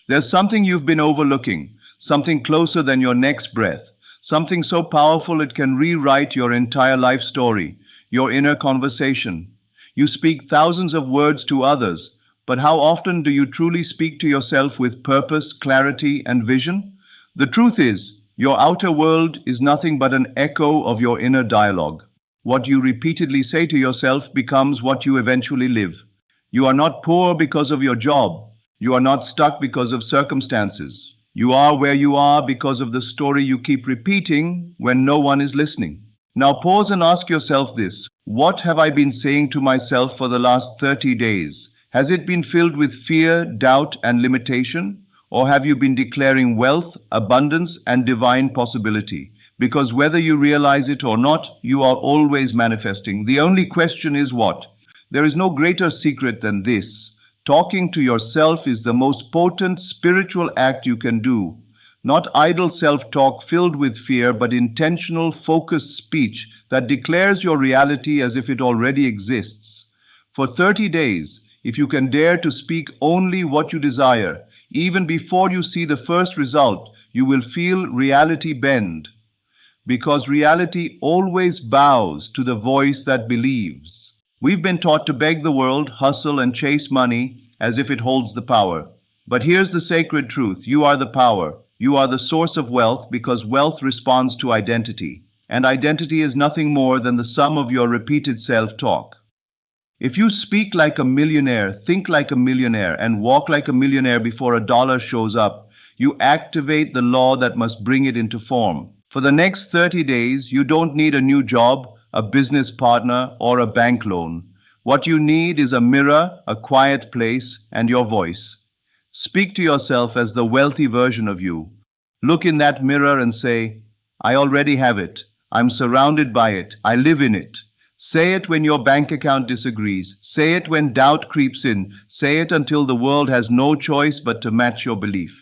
There's something you've been overlooking, something closer than your next breath, something so powerful it can rewrite your entire life story, your inner conversation. You speak thousands of words to others, but how often do you truly speak to yourself with purpose, clarity, and vision? The truth is, your outer world is nothing but an echo of your inner dialogue. What you repeatedly say to yourself becomes what you eventually live. You are not poor because of your job. You are not stuck because of circumstances. You are where you are because of the story you keep repeating when no one is listening. Now pause and ask yourself this: what have I been saying to myself for the last 30 days? Has it been filled with fear, doubt, and limitation? Or have you been declaring wealth, abundance, and divine possibility? Because whether you realize it or not, you are always manifesting. The only question is what? There is no greater secret than this. Talking to yourself is the most potent spiritual act you can do. Not idle self-talk filled with fear, but intentional, focused speech that declares your reality as if it already exists. For 30 days, if you can dare to speak only what you desire, even before you see the first result, you will feel reality bend. Because reality always bows to the voice that believes. We've been taught to beg the world, hustle, and chase money as if it holds the power. But here's the sacred truth: you are the power. You are the source of wealth, because wealth responds to identity. And identity is nothing more than the sum of your repeated self-talk. If you speak like a millionaire, think like a millionaire, and walk like a millionaire before a dollar shows up, you activate the law that must bring it into form. For the next 30 days, you don't need a new job, a business partner, or a bank loan. What you need is a mirror, a quiet place, and your voice. Speak to yourself as the wealthy version of you. Look in that mirror and say, I already have it. I'm surrounded by it. I live in it. Say it when your bank account disagrees. Say it when doubt creeps in. Say it until the world has no choice but to match your belief.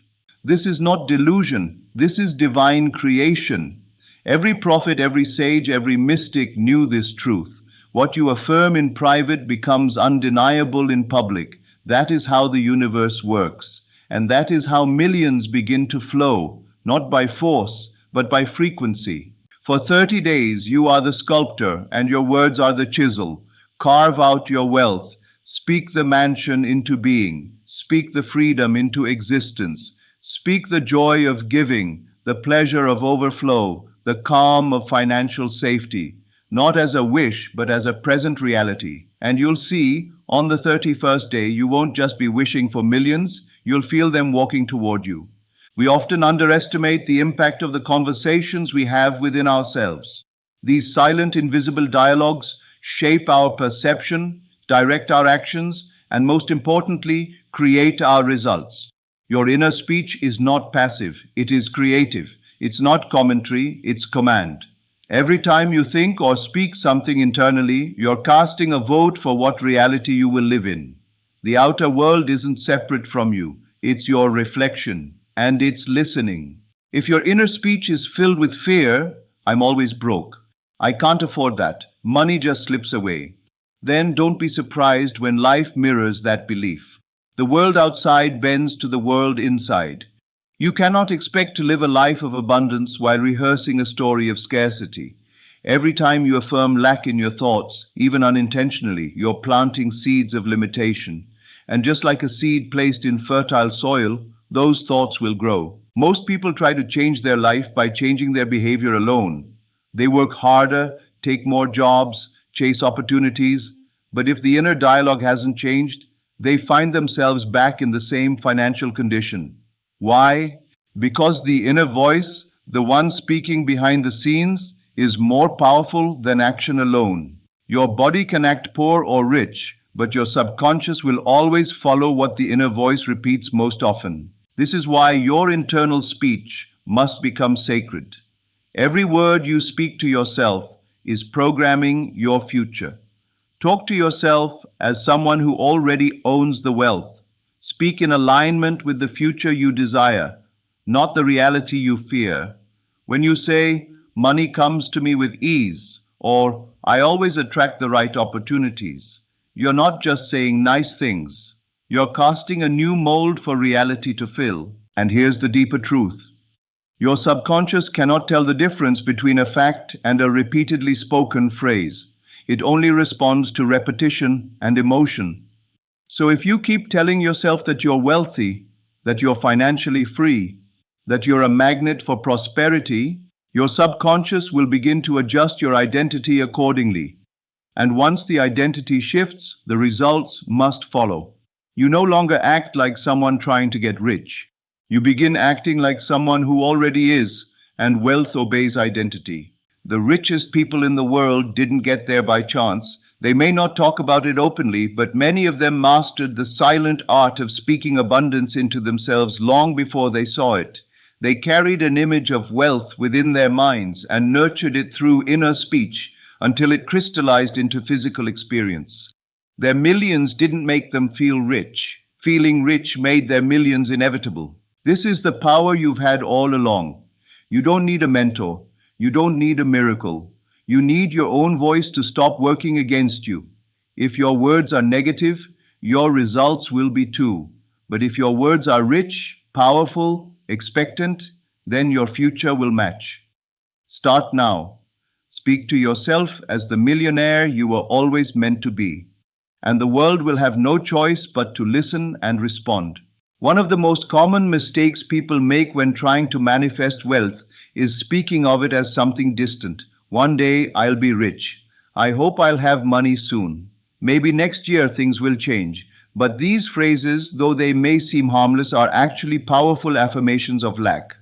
This is not delusion. This is divine creation. Every prophet, every sage, every mystic knew this truth. What you affirm in private becomes undeniable in public. That is how the universe works. And that is how millions begin to flow, not by force, but by frequency. For 30 days, you are the sculptor, and your words are the chisel. Carve out your wealth. Speak the mansion into being. Speak the freedom into existence. Speak the joy of giving, the pleasure of overflow, the calm of financial safety, not as a wish, but as a present reality. And you'll see, on the 31st day, you won't just be wishing for millions, you'll feel them walking toward you. We often underestimate the impact of the conversations we have within ourselves. These silent, invisible dialogues shape our perception, direct our actions, and most importantly, create our results. Your inner speech is not passive, it is creative. It's not commentary, it's command. Every time you think or speak something internally, you're casting a vote for what reality you will live in. The outer world isn't separate from you, it's your reflection. And it's listening. If your inner speech is filled with fear, I'm always broke, I can't afford that, money just slips away, then don't be surprised when life mirrors that belief. The world outside bends to the world inside. You cannot expect to live a life of abundance while rehearsing a story of scarcity. Every time you affirm lack in your thoughts, even unintentionally, you're planting seeds of limitation. And just like a seed placed in fertile soil, those thoughts will grow. Most people try to change their life by changing their behavior alone. They work harder, take more jobs, chase opportunities, but if the inner dialogue hasn't changed, they find themselves back in the same financial condition. Why? Because the inner voice, the one speaking behind the scenes, is more powerful than action alone. Your body can act poor or rich, but your subconscious will always follow what the inner voice repeats most often. This is why your internal speech must become sacred. Every word you speak to yourself is programming your future. Talk to yourself as someone who already owns the wealth. Speak in alignment with the future you desire, not the reality you fear. When you say, money comes to me with ease, or I always attract the right opportunities, you're not just saying nice things. You're casting a new mold for reality to fill. And here's the deeper truth. Your subconscious cannot tell the difference between a fact and a repeatedly spoken phrase. It only responds to repetition and emotion. So if you keep telling yourself that you're wealthy, that you're financially free, that you're a magnet for prosperity, your subconscious will begin to adjust your identity accordingly. And once the identity shifts, the results must follow. You no longer act like someone trying to get rich. You begin acting like someone who already is, and wealth obeys identity. The richest people in the world didn't get there by chance. They may not talk about it openly, but many of them mastered the silent art of speaking abundance into themselves long before they saw it. They carried an image of wealth within their minds and nurtured it through inner speech until it crystallized into physical experience. Their millions didn't make them feel rich. Feeling rich made their millions inevitable. This is the power you've had all along. You don't need a mentor. You don't need a miracle. You need your own voice to stop working against you. If your words are negative, your results will be too. But if your words are rich, powerful, expectant, then your future will match. Start now. Speak to yourself as the millionaire you were always meant to be. And the world will have no choice but to listen and respond. One of the most common mistakes people make when trying to manifest wealth is speaking of it as something distant. One day I'll be rich. I hope I'll have money soon. Maybe next year things will change. But these phrases, though they may seem harmless, are actually powerful affirmations of lack.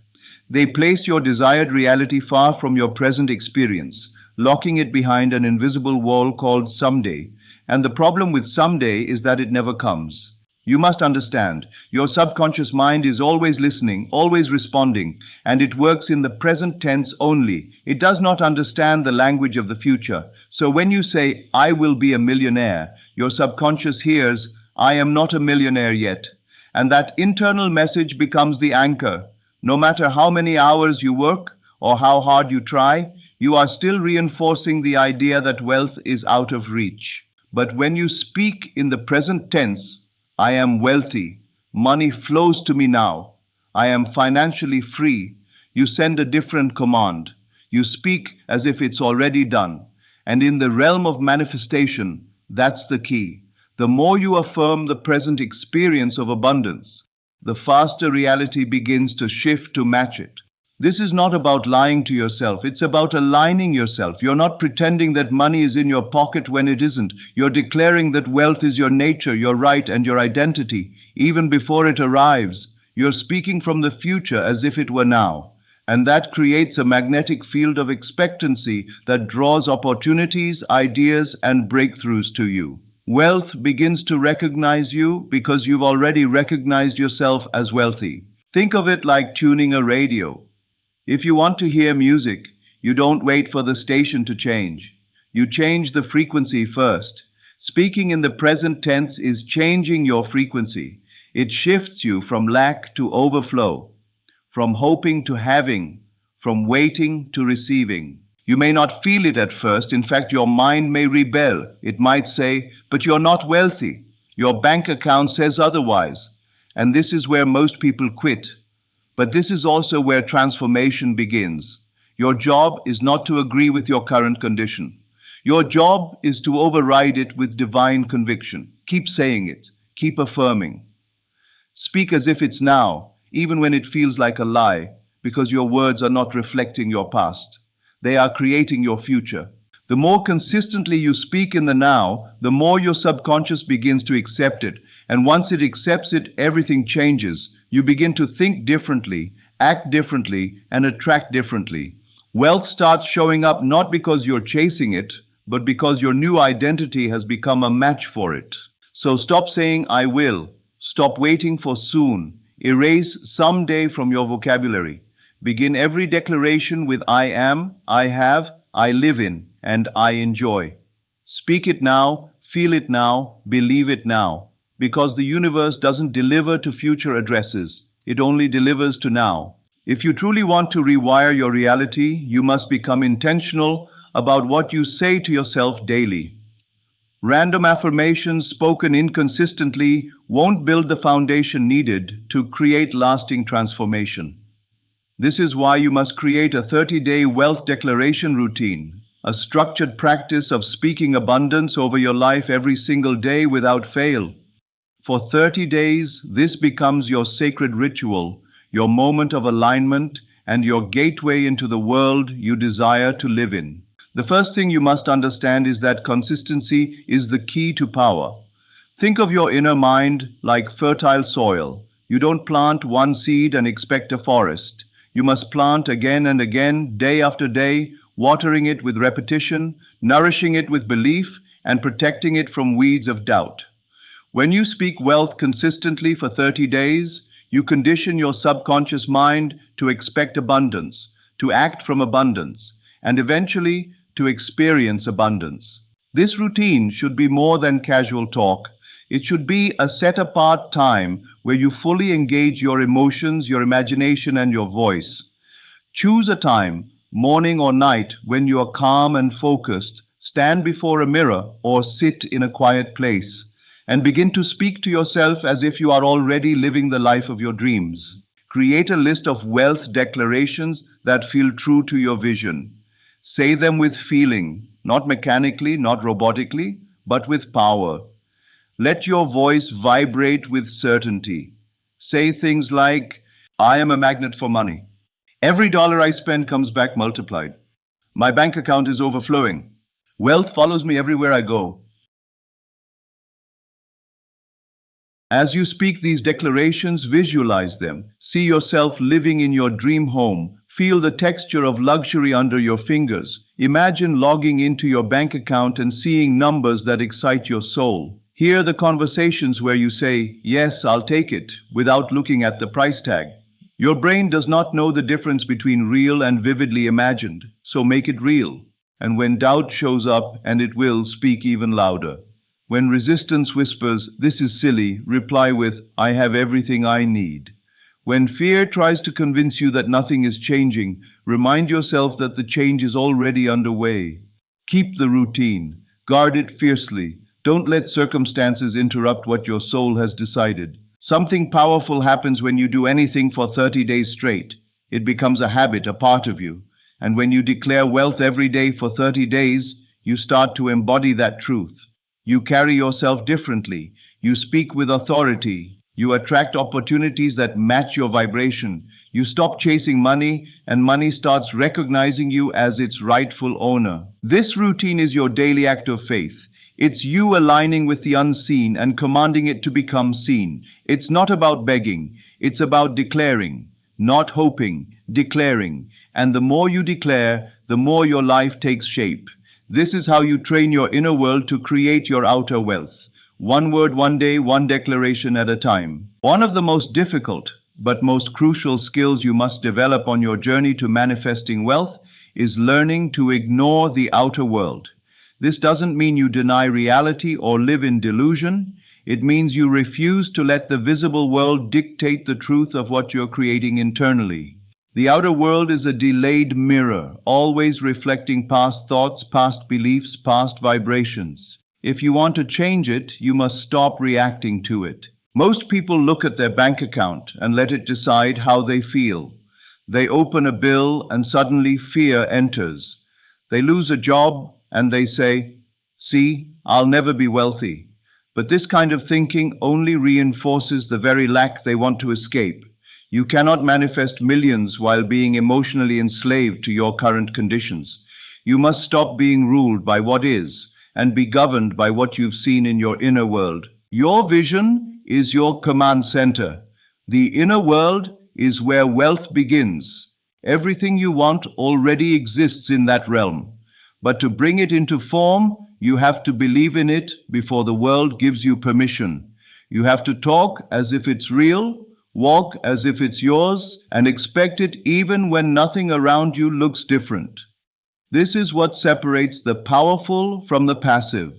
They place your desired reality far from your present experience, locking it behind an invisible wall called someday. And the problem with someday is that it never comes. You must understand, your subconscious mind is always listening, always responding, and it works in the present tense only. It does not understand the language of the future. So when you say, I will be a millionaire, your subconscious hears, I am not a millionaire yet. And that internal message becomes the anchor. No matter how many hours you work or how hard you try, you are still reinforcing the idea that wealth is out of reach. But when you speak in the present tense, I am wealthy. Money flows to me now. I am financially free. You send a different command. You speak as if it's already done. And in the realm of manifestation, that's the key. The more you affirm the present experience of abundance, the faster reality begins to shift to match it. This is not about lying to yourself. It's about aligning yourself. You're not pretending that money is in your pocket when it isn't. You're declaring that wealth is your nature, your right, and your identity, even before it arrives. You're speaking from the future as if it were now. And that creates a magnetic field of expectancy that draws opportunities, ideas, and breakthroughs to you. Wealth begins to recognize you because you've already recognized yourself as wealthy. Think of it like tuning a radio. If you want to hear music, you don't wait for the station to change. You change the frequency first. Speaking in the present tense is changing your frequency. It shifts you from lack to overflow, from hoping to having, from waiting to receiving. You may not feel it at first. In fact, your mind may rebel. It might say, but you're not wealthy. Your bank account says otherwise. And this is where most people quit. But this is also where transformation begins. Your job is not to agree with your current condition. Your job is to override it with divine conviction. Keep saying it. Keep affirming. Speak as if it's now, even when it feels like a lie, because your words are not reflecting your past. They are creating your future. The more consistently you speak in the now, the more your subconscious begins to accept it. And once it accepts it, everything changes. You begin to think differently, act differently, and attract differently. Wealth starts showing up not because you're chasing it, but because your new identity has become a match for it. So stop saying, I will. Stop waiting for soon. Erase someday from your vocabulary. Begin every declaration with I am, I have, I live in, and I enjoy. Speak it now, feel it now, believe it now. Because the universe doesn't deliver to future addresses. It only delivers to now. If you truly want to rewire your reality, you must become intentional about what you say to yourself daily. Random affirmations spoken inconsistently won't build the foundation needed to create lasting transformation. This is why you must create a 30-day wealth declaration routine, a structured practice of speaking abundance over your life every single day without fail. For 30 days, this becomes your sacred ritual, your moment of alignment, and your gateway into the world you desire to live in. The first thing you must understand is that consistency is the key to power. Think of your inner mind like fertile soil. You don't plant one seed and expect a forest. You must plant again and again, day after day, watering it with repetition, nourishing it with belief, and protecting it from weeds of doubt. When you speak wealth consistently for 30 days, you condition your subconscious mind to expect abundance, to act from abundance, and eventually to experience abundance. This routine should be more than casual talk. It should be a set apart time where you fully engage your emotions, your imagination, and your voice. Choose a time, morning or night, when you are calm and focused. Stand before a mirror or sit in a quiet place and begin to speak to yourself as if you are already living the life of your dreams. Create a list of wealth declarations that feel true to your vision. Say them with feeling, not mechanically, not robotically, but with power. Let your voice vibrate with certainty. Say things like, I am a magnet for money. Every dollar I spend comes back multiplied. My bank account is overflowing. Wealth follows me everywhere I go. As you speak these declarations, visualize them. See yourself living in your dream home. Feel the texture of luxury under your fingers. Imagine logging into your bank account and seeing numbers that excite your soul. Hear the conversations where you say, yes, I'll take it, without looking at the price tag. Your brain does not know the difference between real and vividly imagined, so make it real. And when doubt shows up, and it will, speak even louder. When resistance whispers, this is silly, reply with, I have everything I need. When fear tries to convince you that nothing is changing, remind yourself that the change is already underway. Keep the routine. Guard it fiercely. Don't let circumstances interrupt what your soul has decided. Something powerful happens when you do anything for 30 days straight. It becomes a habit, a part of you. And when you declare wealth every day for 30 days, you start to embody that truth. You carry yourself differently. You speak with authority. You attract opportunities that match your vibration. You stop chasing money, and money starts recognizing you as its rightful owner. This routine is your daily act of faith. It's you aligning with the unseen and commanding it to become seen. It's not about begging. It's about declaring, not hoping, declaring. And the more you declare, the more your life takes shape. This is how you train your inner world to create your outer wealth. One word, one day, one declaration at a time. One of the most difficult but most crucial skills you must develop on your journey to manifesting wealth is learning to ignore the outer world. This doesn't mean you deny reality or live in delusion. It means you refuse to let the visible world dictate the truth of what you're creating internally. The outer world is a delayed mirror, always reflecting past thoughts, past beliefs, past vibrations. If you want to change it, you must stop reacting to it. Most people look at their bank account and let it decide how they feel. They open a bill and suddenly fear enters. They lose a job and they say, see, I'll never be wealthy. But this kind of thinking only reinforces the very lack they want to escape. You cannot manifest millions while being emotionally enslaved to your current conditions. You must stop being ruled by what is and be governed by what you've seen in your inner world. Your vision is your command center. The inner world is where wealth begins. Everything you want already exists in that realm. But to bring it into form, you have to believe in it before the world gives you permission. You have to talk as if it's real, walk as if it's yours, and expect it even when nothing around you looks different. This is what separates the powerful from the passive,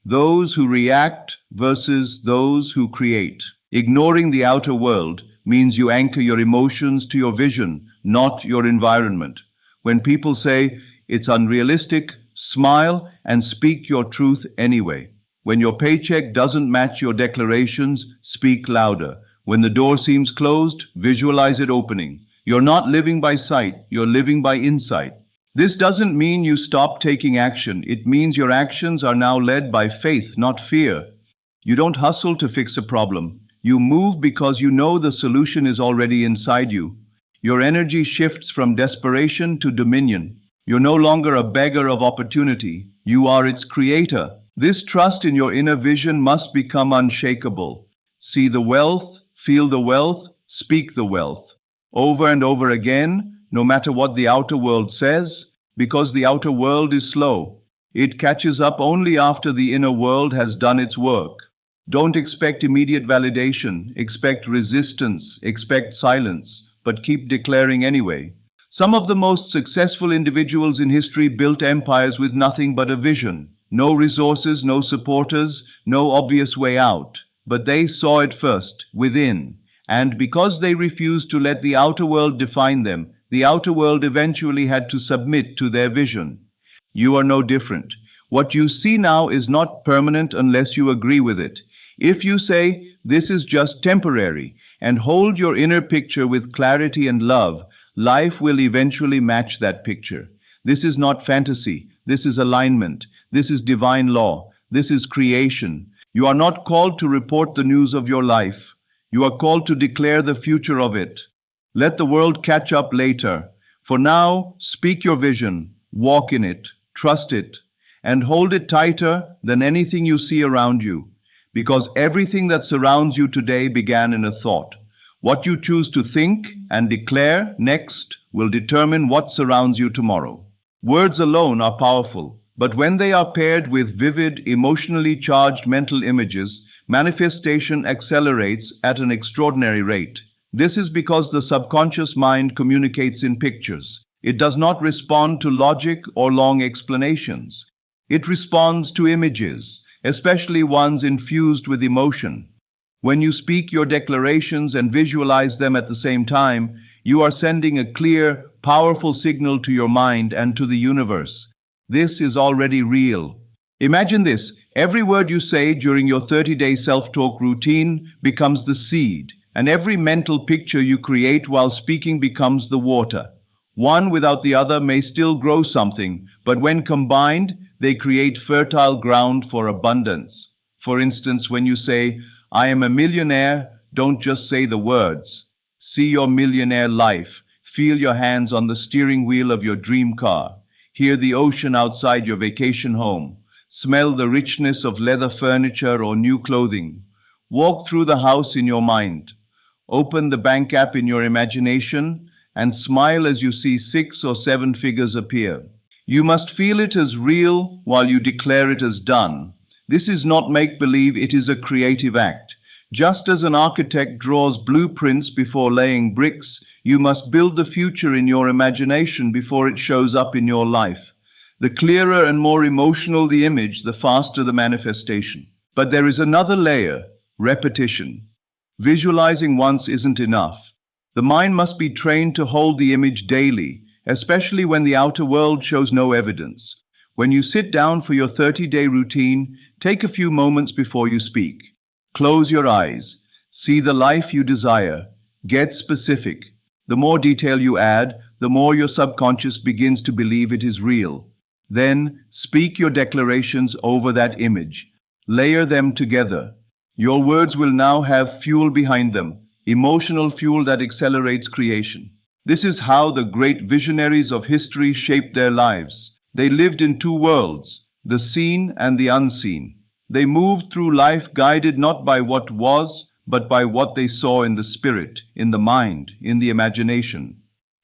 those who react versus those who create. Ignoring the outer world means you anchor your emotions to your vision, not your environment. When people say it's unrealistic, smile and speak your truth anyway. When your paycheck doesn't match your declarations, speak louder. When the door seems closed, visualize it opening. You're not living by sight, you're living by insight. This doesn't mean you stop taking action. It means your actions are now led by faith, not fear. You don't hustle to fix a problem. You move because you know the solution is already inside you. Your energy shifts from desperation to dominion. You're no longer a beggar of opportunity. You are its creator. This trust in your inner vision must become unshakable. See the wealth, feel the wealth, speak the wealth. Over and over again, no matter what the outer world says, because the outer world is slow. It catches up only after the inner world has done its work. Don't expect immediate validation, expect resistance, expect silence, but keep declaring anyway. Some of the most successful individuals in history built empires with nothing but a vision. No resources, no supporters, no obvious way out. But they saw it first, within. And because they refused to let the outer world define them, the outer world eventually had to submit to their vision. You are no different. What you see now is not permanent unless you agree with it. If you say, this is just temporary, and hold your inner picture with clarity and love, life will eventually match that picture. This is not fantasy. This is alignment. This is divine law. This is creation. You are not called to report the news of your life. You are called to declare the future of it. Let the world catch up later. For now, speak your vision, walk in it, trust it, and hold it tighter than anything you see around you. Because everything that surrounds you today began in a thought. What you choose to think and declare next will determine what surrounds you tomorrow. Words alone are powerful, but when they are paired with vivid, emotionally charged mental images, manifestation accelerates at an extraordinary rate. This is because the subconscious mind communicates in pictures. It does not respond to logic or long explanations. It responds to images, especially ones infused with emotion. When you speak your declarations and visualize them at the same time, you are sending a clear, powerful signal to your mind and to the universe. This is already real. Imagine this. Every word you say during your 30-day self-talk routine becomes the seed, and every mental picture you create while speaking becomes the water. One without the other may still grow something, but when combined, they create fertile ground for abundance. For instance, when you say, I am a millionaire, don't just say the words. See your millionaire life. Feel your hands on the steering wheel of your dream car. Hear the ocean outside your vacation home. Smell the richness of leather furniture or new clothing. Walk through the house in your mind. Open the bank app in your imagination and smile as you see 6 or 7 figures appear. You must feel it as real while you declare it as done. This is not make-believe, it is a creative act. Just as an architect draws blueprints before laying bricks, you must build the future in your imagination before it shows up in your life. The clearer and more emotional the image, the faster the manifestation. But there is another layer, repetition. Visualizing once isn't enough. The mind must be trained to hold the image daily, especially when the outer world shows no evidence. When you sit down for your 30-day routine, take a few moments before you speak. Close your eyes. See the life you desire. Get specific. The more detail you add, the more your subconscious begins to believe it is real. Then, speak your declarations over that image. Layer them together. Your words will now have fuel behind them, emotional fuel that accelerates creation. This is how the great visionaries of history shaped their lives. They lived in two worlds, the seen and the unseen. They moved through life guided not by what was, but by what they saw in the spirit, in the mind, in the imagination.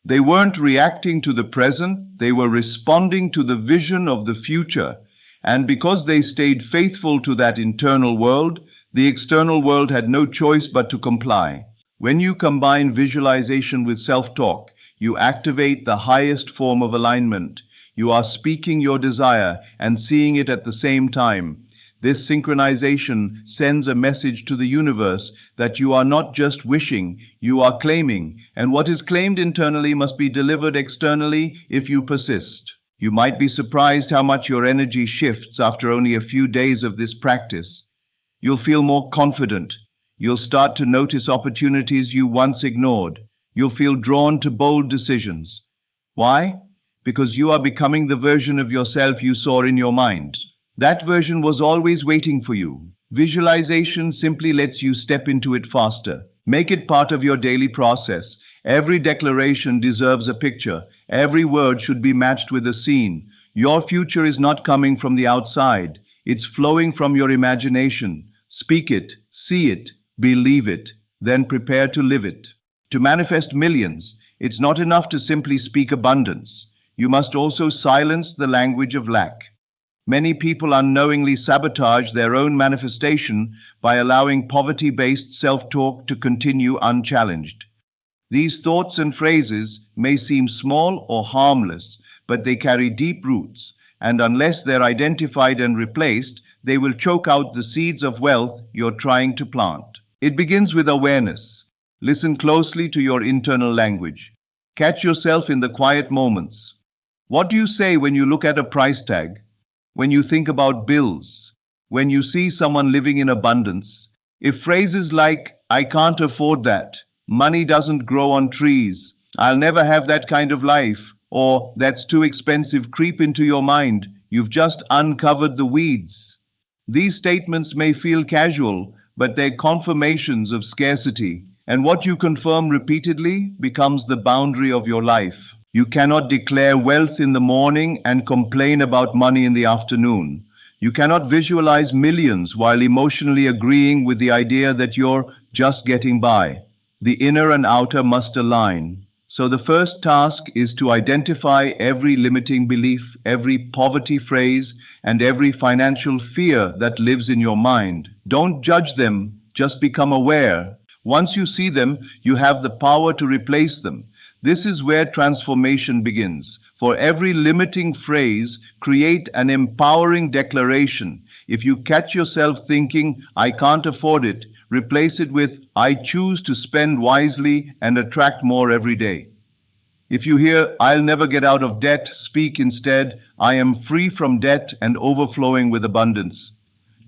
They weren't reacting to the present, they were responding to the vision of the future. And because they stayed faithful to that internal world, the external world had no choice but to comply. When you combine visualization with self-talk, you activate the highest form of alignment. You are speaking your desire and seeing it at the same time. This synchronization sends a message to the universe that you are not just wishing, you are claiming, and what is claimed internally must be delivered externally if you persist. You might be surprised how much your energy shifts after only a few days of this practice. You'll feel more confident. You'll start to notice opportunities you once ignored. You'll feel drawn to bold decisions. Why? Because you are becoming the version of yourself you saw in your mind. That version was always waiting for you. Visualization simply lets you step into it faster. Make it part of your daily process. Every declaration deserves a picture. Every word should be matched with a scene. Your future is not coming from the outside. It's flowing from your imagination. Speak it, see it, believe it, then prepare to live it. To manifest millions, it's not enough to simply speak abundance. You must also silence the language of lack. Many people unknowingly sabotage their own manifestation by allowing poverty-based self-talk to continue unchallenged. These thoughts and phrases may seem small or harmless, but they carry deep roots, and unless they're identified and replaced, they will choke out the seeds of wealth you're trying to plant. It begins with awareness. Listen closely to your internal language. Catch yourself in the quiet moments. What do you say when you look at a price tag? When you think about bills? When you see someone living in abundance? If phrases like, "I can't afford that," "money doesn't grow on trees," "I'll never have that kind of life," or "that's too expensive" creep into your mind, you've just uncovered the weeds. These statements may feel casual, but they're confirmations of scarcity, and what you confirm repeatedly becomes the boundary of your life. You cannot declare wealth in the morning and complain about money in the afternoon. You cannot visualize millions while emotionally agreeing with the idea that you're just getting by. The inner and outer must align. So the first task is to identify every limiting belief, every poverty phrase, and every financial fear that lives in your mind. Don't judge them, just become aware. Once you see them, you have the power to replace them. This is where transformation begins. For every limiting phrase, create an empowering declaration. If you catch yourself thinking, "I can't afford it," replace it with, "I choose to spend wisely and attract more every day." If you hear, "I'll never get out of debt," speak instead, "I am free from debt and overflowing with abundance."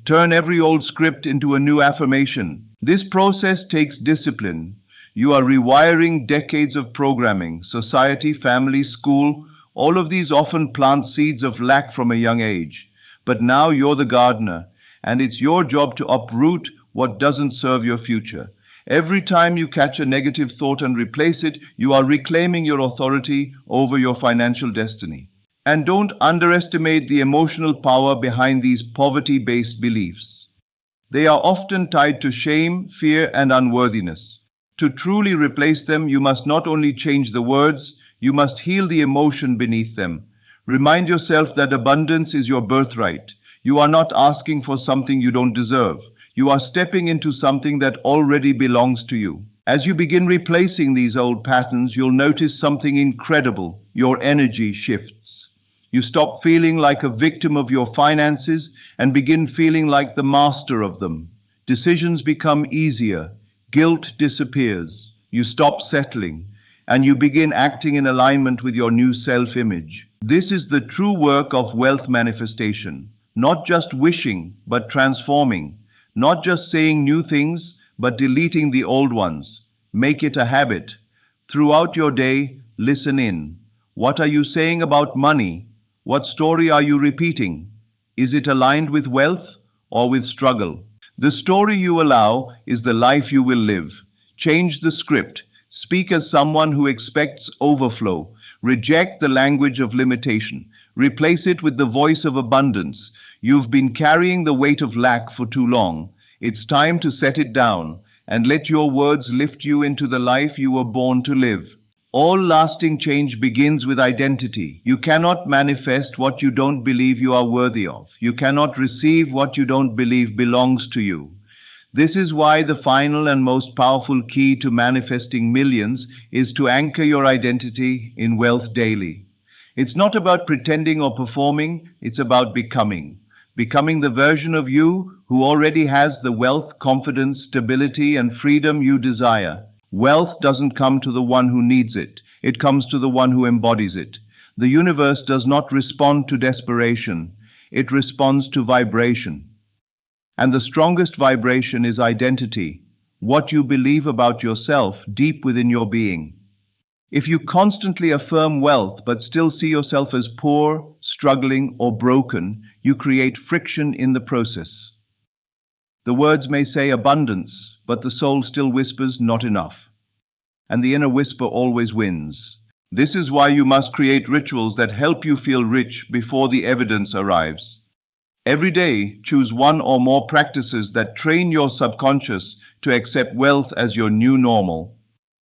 Turn every old script into a new affirmation. This process takes discipline. You are rewiring decades of programming, society, family, school. All of these often plant seeds of lack from a young age. But now you're the gardener, and it's your job to uproot what doesn't serve your future. Every time you catch a negative thought and replace it, you are reclaiming your authority over your financial destiny. And don't underestimate the emotional power behind these poverty-based beliefs. They are often tied to shame, fear, and unworthiness. To truly replace them, you must not only change the words, you must heal the emotion beneath them. Remind yourself that abundance is your birthright. You are not asking for something you don't deserve. You are stepping into something that already belongs to you. As you begin replacing these old patterns, you'll notice something incredible. Your energy shifts. You stop feeling like a victim of your finances and begin feeling like the master of them. Decisions become easier. Guilt disappears. You stop settling, and you begin acting in alignment with your new self-image. This is the true work of wealth manifestation. Not just wishing, but transforming. Not just saying new things, but deleting the old ones. Make it a habit. Throughout your day, listen in. What are you saying about money? What story are you repeating? Is it aligned with wealth or with struggle? The story you allow is the life you will live. Change the script. Speak as someone who expects overflow. Reject the language of limitation. Replace it with the voice of abundance. You've been carrying the weight of lack for too long. It's time to set it down and let your words lift you into the life you were born to live. All lasting change begins with identity. You cannot manifest what you don't believe you are worthy of. You cannot receive what you don't believe belongs to you. This is why the final and most powerful key to manifesting millions is to anchor your identity in wealth daily. It's not about pretending or performing, it's about becoming. Becoming the version of you who already has the wealth, confidence, stability, and freedom you desire. Wealth doesn't come to the one who needs it. It comes to the one who embodies it. The universe does not respond to desperation, it responds to vibration. And the strongest vibration is identity, what you believe about yourself deep within your being. If you constantly affirm wealth but still see yourself as poor, struggling, or broken, you create friction in the process. The words may say abundance, but the soul still whispers not enough. And the inner whisper always wins. This is why you must create rituals that help you feel rich before the evidence arrives. Every day, choose one or more practices that train your subconscious to accept wealth as your new normal.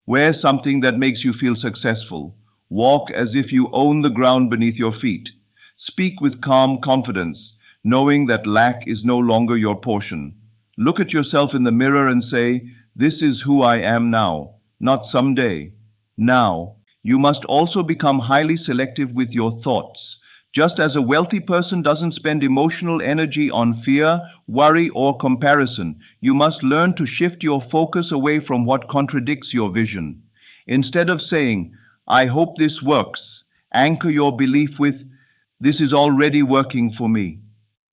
Wear something that makes you feel successful. Walk as if you own the ground beneath your feet. Speak with calm confidence, knowing that lack is no longer your portion. Look at yourself in the mirror and say, "This is who I am now, not someday, now." You must also become highly selective with your thoughts. Just as a wealthy person doesn't spend emotional energy on fear, worry, or comparison, you must learn to shift your focus away from what contradicts your vision. Instead of saying, "I hope this works," anchor your belief with, "This is already working for me."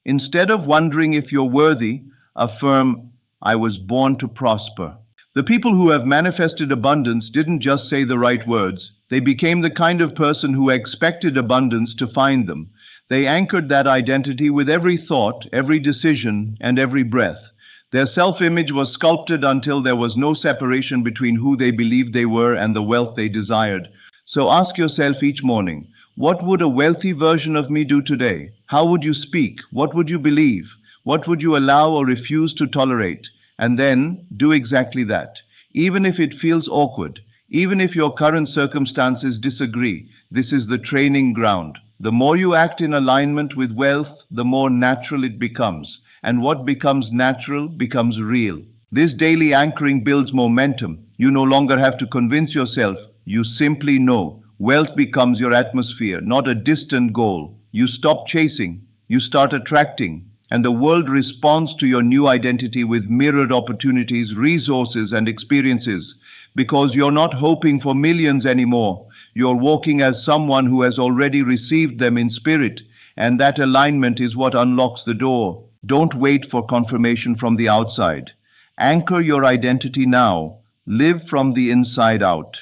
Instead of wondering if you're worthy, affirm, "I was born to prosper." The people who have manifested abundance didn't just say the right words. They became the kind of person who expected abundance to find them. They anchored that identity with every thought, every decision, and every breath. Their self-image was sculpted until there was no separation between who they believed they were and the wealth they desired. So ask yourself each morning, what would a wealthy version of me do today? How would you speak? What would you believe? What would you allow or refuse to tolerate? And then do exactly that. Even if it feels awkward, even if your current circumstances disagree, this is the training ground. The more you act in alignment with wealth, the more natural it becomes. And what becomes natural becomes real. This daily anchoring builds momentum. You no longer have to convince yourself. You simply know. Wealth becomes your atmosphere, not a distant goal. You stop chasing. You start attracting. And the world responds to your new identity with mirrored opportunities, resources, and experiences. Because you're not hoping for millions anymore. You're walking as someone who has already received them in spirit, and that alignment is what unlocks the door. Don't wait for confirmation from the outside. Anchor your identity now. Live from the inside out.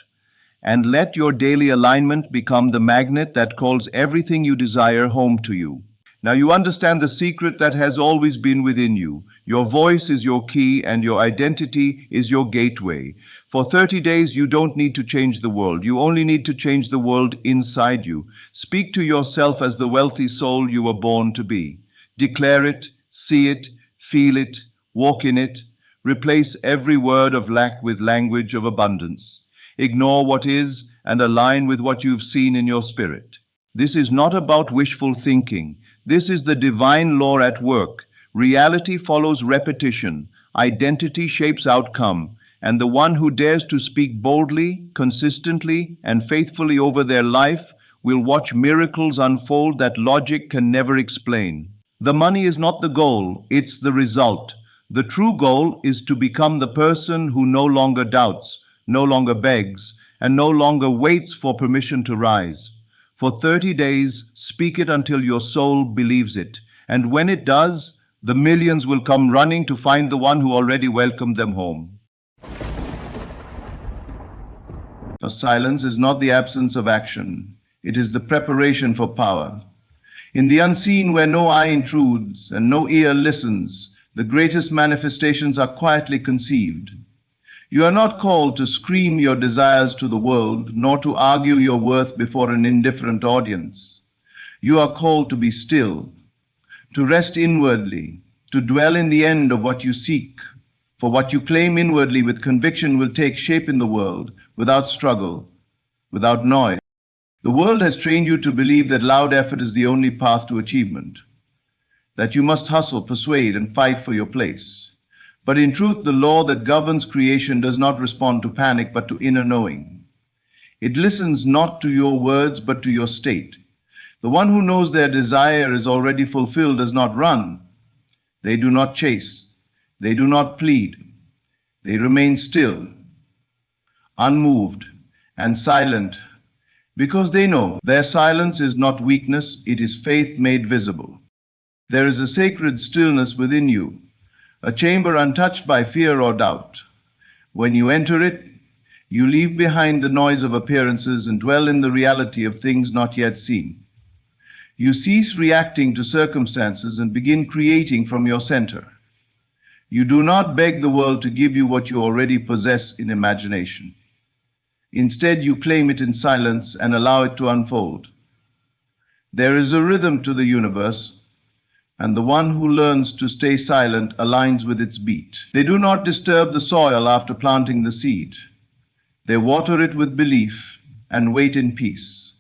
And let your daily alignment become the magnet that calls everything you desire home to you. Now you understand the secret that has always been within you. Your voice is your key and your identity is your gateway. For 30 days, you don't need to change the world. You only need to change the world inside you. Speak to yourself as the wealthy soul you were born to be. Declare it, see it, feel it, walk in it. Replace every word of lack with language of abundance. Ignore what is and align with what you've seen in your spirit. This is not about wishful thinking. This is the divine law at work. Reality follows repetition. Identity shapes outcome. And the one who dares to speak boldly, consistently, and faithfully over their life will watch miracles unfold that logic can never explain. The money is not the goal, it's the result. The true goal is to become the person who no longer doubts, no longer begs, and no longer waits for permission to rise. For 30 days, speak it until your soul believes it. And when it does, the millions will come running to find the one who already welcomed them home. Silence is not the absence of action. It is the preparation for power. In the unseen, where no eye intrudes and no ear listens, the greatest manifestations are quietly conceived. You are not called to scream your desires to the world, nor to argue your worth before an indifferent audience. You are called to be still, to rest inwardly, to dwell in the end of what you seek. For what you claim inwardly with conviction will take shape in the world, without struggle, without noise. The world has trained you to believe that loud effort is the only path to achievement, that you must hustle, persuade, and fight for your place. But in truth, the law that governs creation does not respond to panic, but to inner knowing. It listens not to your words, but to your state. The one who knows their desire is already fulfilled does not run. They do not chase. They do not plead. They remain still, unmoved, and silent, because they know their silence is not weakness, it is faith made visible. There is a sacred stillness within you, a chamber untouched by fear or doubt. When you enter it, you leave behind the noise of appearances and dwell in the reality of things not yet seen. You cease reacting to circumstances and begin creating from your center. You do not beg the world to give you what you already possess in imagination. Instead, you claim it in silence and allow it to unfold. There is a rhythm to the universe, and the one who learns to stay silent aligns with its beat. They do not disturb the soil after planting the seed. They water it with belief and wait in peace.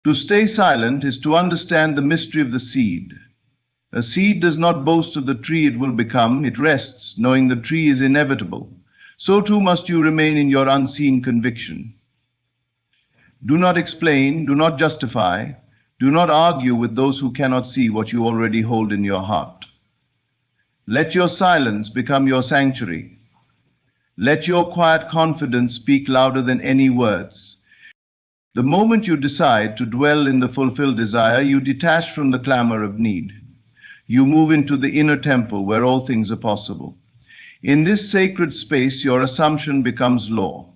To stay silent is to understand the mystery of the seed. A seed does not boast of the tree it will become, it rests, knowing the tree is inevitable. So too must you remain in your unseen conviction. Do not explain, do not justify, do not argue with those who cannot see what you already hold in your heart. Let your silence become your sanctuary. Let your quiet confidence speak louder than any words. The moment you decide to dwell in the fulfilled desire, you detach from the clamor of need. You move into the inner temple where all things are possible. In this sacred space, your assumption becomes law.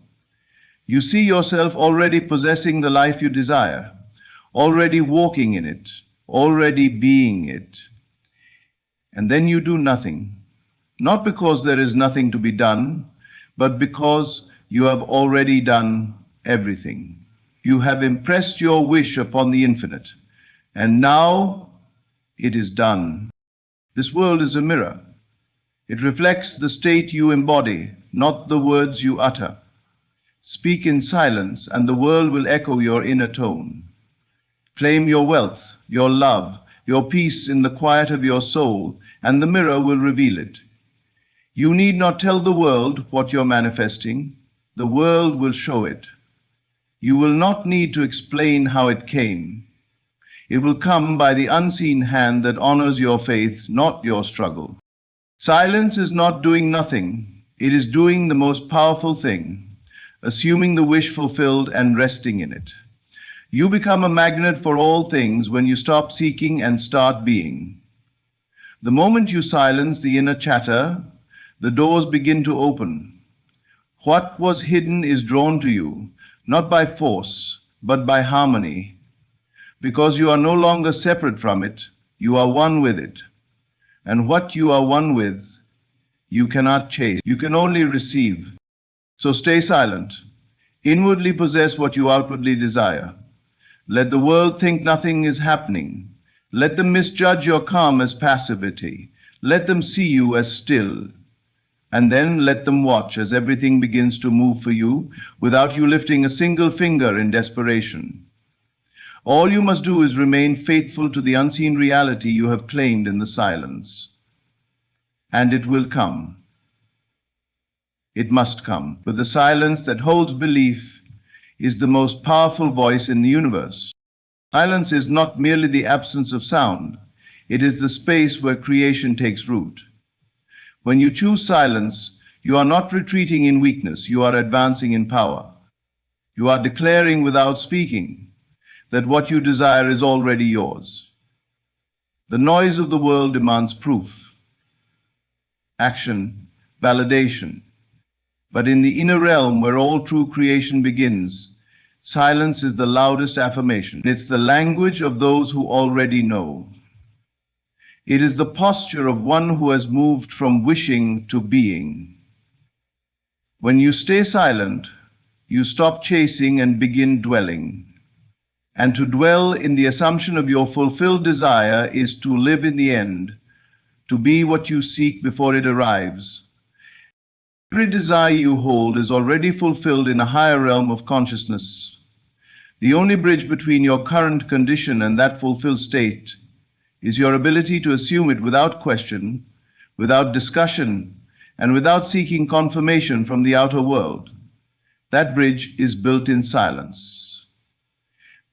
You see yourself already possessing the life you desire, already walking in it, already being it. And then you do nothing, not because there is nothing to be done, but because you have already done everything. You have impressed your wish upon the infinite, and now it is done. This world is a mirror. It reflects the state you embody, not the words you utter. Speak in silence, and the world will echo your inner tone. Claim your wealth, your love, your peace in the quiet of your soul, and the mirror will reveal it. You need not tell the world what you're manifesting. The world will show it. You will not need to explain how it came. It will come by the unseen hand that honors your faith, not your struggle. Silence is not doing nothing. It is doing the most powerful thing, assuming the wish fulfilled and resting in it. You become a magnet for all things when you stop seeking and start being. The moment you silence the inner chatter, the doors begin to open. What was hidden is drawn to you, not by force, but by harmony. Because you are no longer separate from it, you are one with it. And what you are one with, you cannot chase. You can only receive. So stay silent. Inwardly possess what you outwardly desire. Let the world think nothing is happening. Let them misjudge your calm as passivity. Let them see you as still. And then let them watch as everything begins to move for you without you lifting a single finger in desperation. All you must do is remain faithful to the unseen reality you have claimed in the silence. And it will come. It must come. But the silence that holds belief is the most powerful voice in the universe. Silence is not merely the absence of sound. It is the space where creation takes root. When you choose silence, you are not retreating in weakness, you are advancing in power. You are declaring without speaking that what you desire is already yours. The noise of the world demands proof, action, validation. But in the inner realm where all true creation begins, silence is the loudest affirmation. It's the language of those who already know. It is the posture of one who has moved from wishing to being. When you stay silent, you stop chasing and begin dwelling. And to dwell in the assumption of your fulfilled desire is to live in the end, to be what you seek before it arrives. Every desire you hold is already fulfilled in a higher realm of consciousness. The only bridge between your current condition and that fulfilled state is your ability to assume it without question, without discussion, and without seeking confirmation from the outer world. That bridge is built in silence.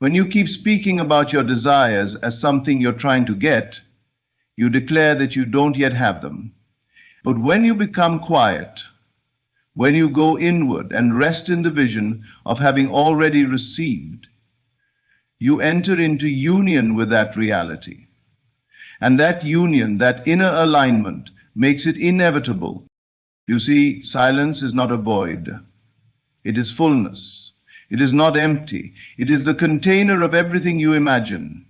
When you keep speaking about your desires as something you're trying to get, you declare that you don't yet have them. But when you become quiet, When you go inward and rest in the vision of having already received, you enter into union with that reality. And that union, that inner alignment, makes it inevitable. You see, silence is not a void. It is fullness. It is not empty. It is the container of everything you imagine.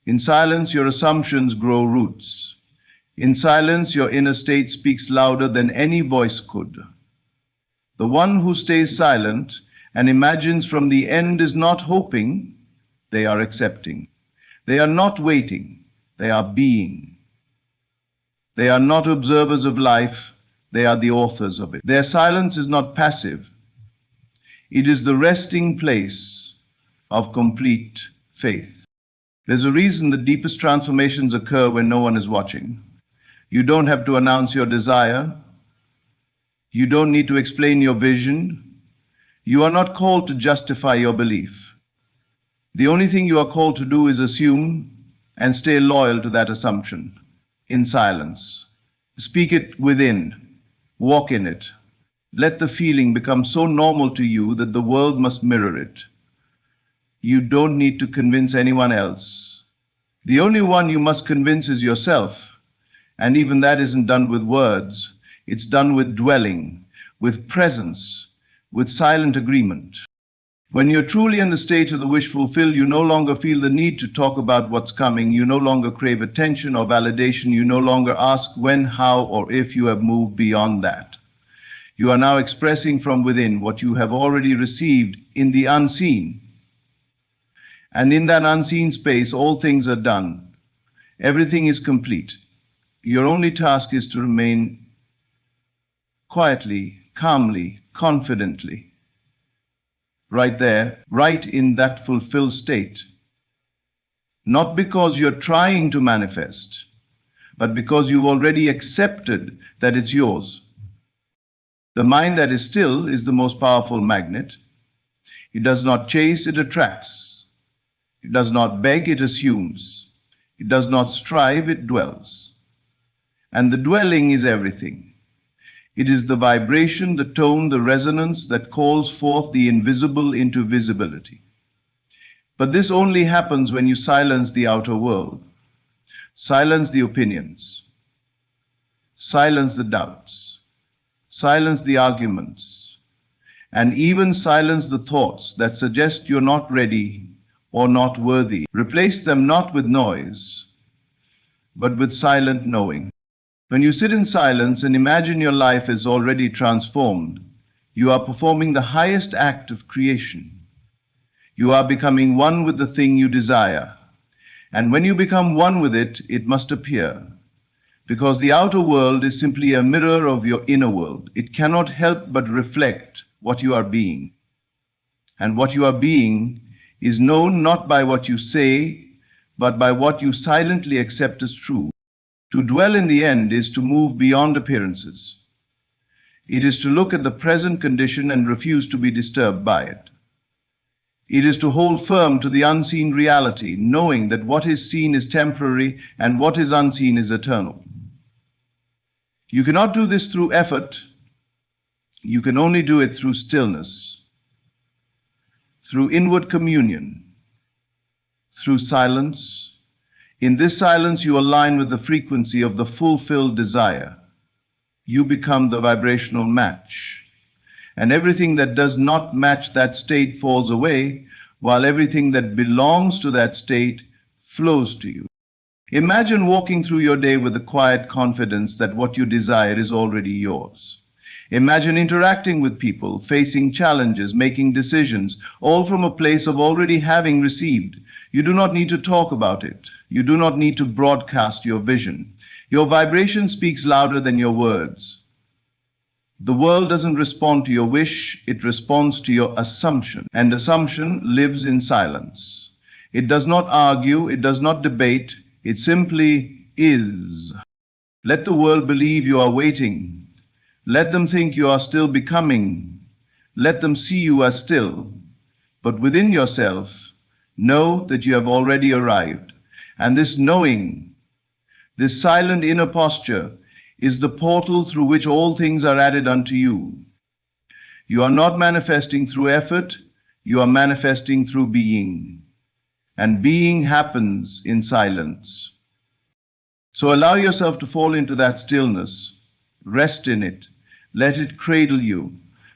In silence, your assumptions grow roots. In silence, your inner state speaks louder than any voice could. The one who stays silent and imagines from the end is not hoping, they are accepting. They are not waiting, they are being. They are not observers of life, they are the authors of it. Their silence is not passive. It is the resting place of complete faith. There's a reason the deepest transformations occur when no one is watching. You don't have to announce your desire. You don't need to explain your vision. You are not called to justify your belief. The only thing you are called to do is assume and stay loyal to that assumption in silence. Speak it within. Walk in it. Let the feeling become so normal to you that the world must mirror it. You don't need to convince anyone else. The only one you must convince is yourself. And even that isn't done with words. It's done with dwelling, with presence, with silent agreement. When you're truly in the state of the wish fulfilled, you no longer feel the need to talk about what's coming. You no longer crave attention or validation. You no longer ask when, how, or if. You have moved beyond that. You are now expressing from within what you have already received in the unseen. And in that unseen space, all things are done. Everything is complete. Your only task is to remain quietly, calmly, confidently, right there, right in that fulfilled state. Not because you're trying to manifest, but because you've already accepted that it's yours. The mind that is still is the most powerful magnet. It does not chase, it attracts. It does not beg, it assumes. It does not strive, it dwells. And the dwelling is everything. It is the vibration, the tone, the resonance that calls forth the invisible into visibility. But this only happens when you silence the outer world, silence the opinions, silence the doubts, silence the arguments, and even silence the thoughts that suggest you're not ready or not worthy. Replace them not with noise, but with silent knowing. When you sit in silence and imagine your life is already transformed, you are performing the highest act of creation. You are becoming one with the thing you desire. And when you become one with it, it must appear. Because the outer world is simply a mirror of your inner world. It cannot help but reflect what you are being. And what you are being is known not by what you say, but by what you silently accept as true. To dwell in the end is to move beyond appearances. It is to look at the present condition and refuse to be disturbed by it. It is to hold firm to the unseen reality, knowing that what is seen is temporary and what is unseen is eternal. You cannot do this through effort. You can only do it through stillness, through inward communion, through silence. In this silence, you align with the frequency of the fulfilled desire. You become the vibrational match. And everything that does not match that state falls away, while everything that belongs to that state flows to you. Imagine walking through your day with the quiet confidence that what you desire is already yours. Imagine interacting with people, facing challenges, making decisions, all from a place of already having received. You do not need to talk about it. You do not need to broadcast your vision. Your vibration speaks louder than your words. The world doesn't respond to your wish, it responds to your assumption. And assumption lives in silence. It does not argue, it does not debate, it simply is. Let the world believe you are waiting. Let them think you are still becoming. Let them see you as still. But within yourself, know that you have already arrived. And this knowing, this silent inner posture, is the portal through which all things are added unto you. You are not manifesting through effort, you are manifesting through being. And being happens in silence. So allow yourself to fall into that stillness. Rest in it. Let it cradle you.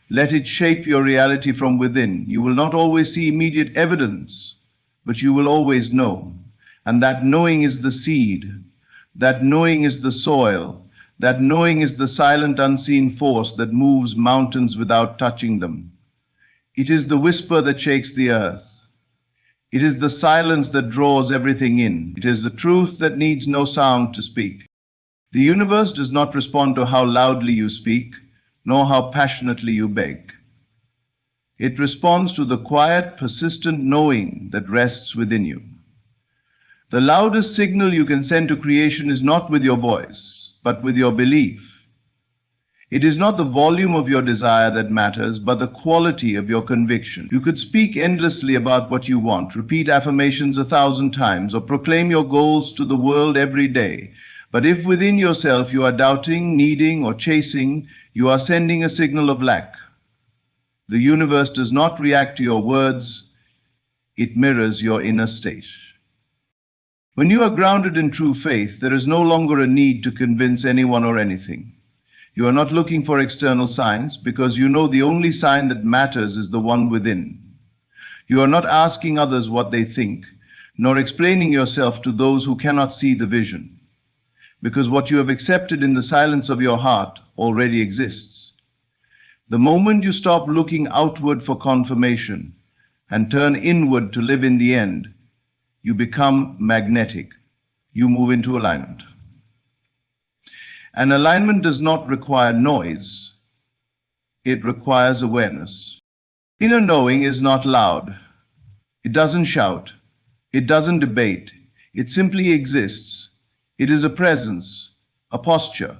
Let it shape your reality from within. You will not always see immediate evidence, but you will always know. And that knowing is the seed. That knowing is the soil. That knowing is the silent, unseen force that moves mountains without touching them. It is the whisper that shakes the earth. It is the silence that draws everything in. It is the truth that needs no sound to speak. The universe does not respond to how loudly you speak, nor how passionately you beg. It responds to the quiet, persistent knowing that rests within you. The loudest signal you can send to creation is not with your voice, but with your belief. It is not the volume of your desire that matters, but the quality of your conviction. You could speak endlessly about what you want, repeat affirmations 1,000 times, or proclaim your goals to the world every day. But if within yourself you are doubting, needing, or chasing, you are sending a signal of lack. The universe does not react to your words, it mirrors your inner state. When you are grounded in true faith, there is no longer a need to convince anyone or anything. You are not looking for external signs because you know the only sign that matters is the one within. You are not asking others what they think, nor explaining yourself to those who cannot see the vision, because what you have accepted in the silence of your heart already exists. The moment you stop looking outward for confirmation and turn inward to live in the end, you become magnetic. You move into alignment. And alignment does not require noise. It requires awareness. Inner knowing is not loud. It doesn't shout. It doesn't debate. It simply exists. It is a presence, a posture,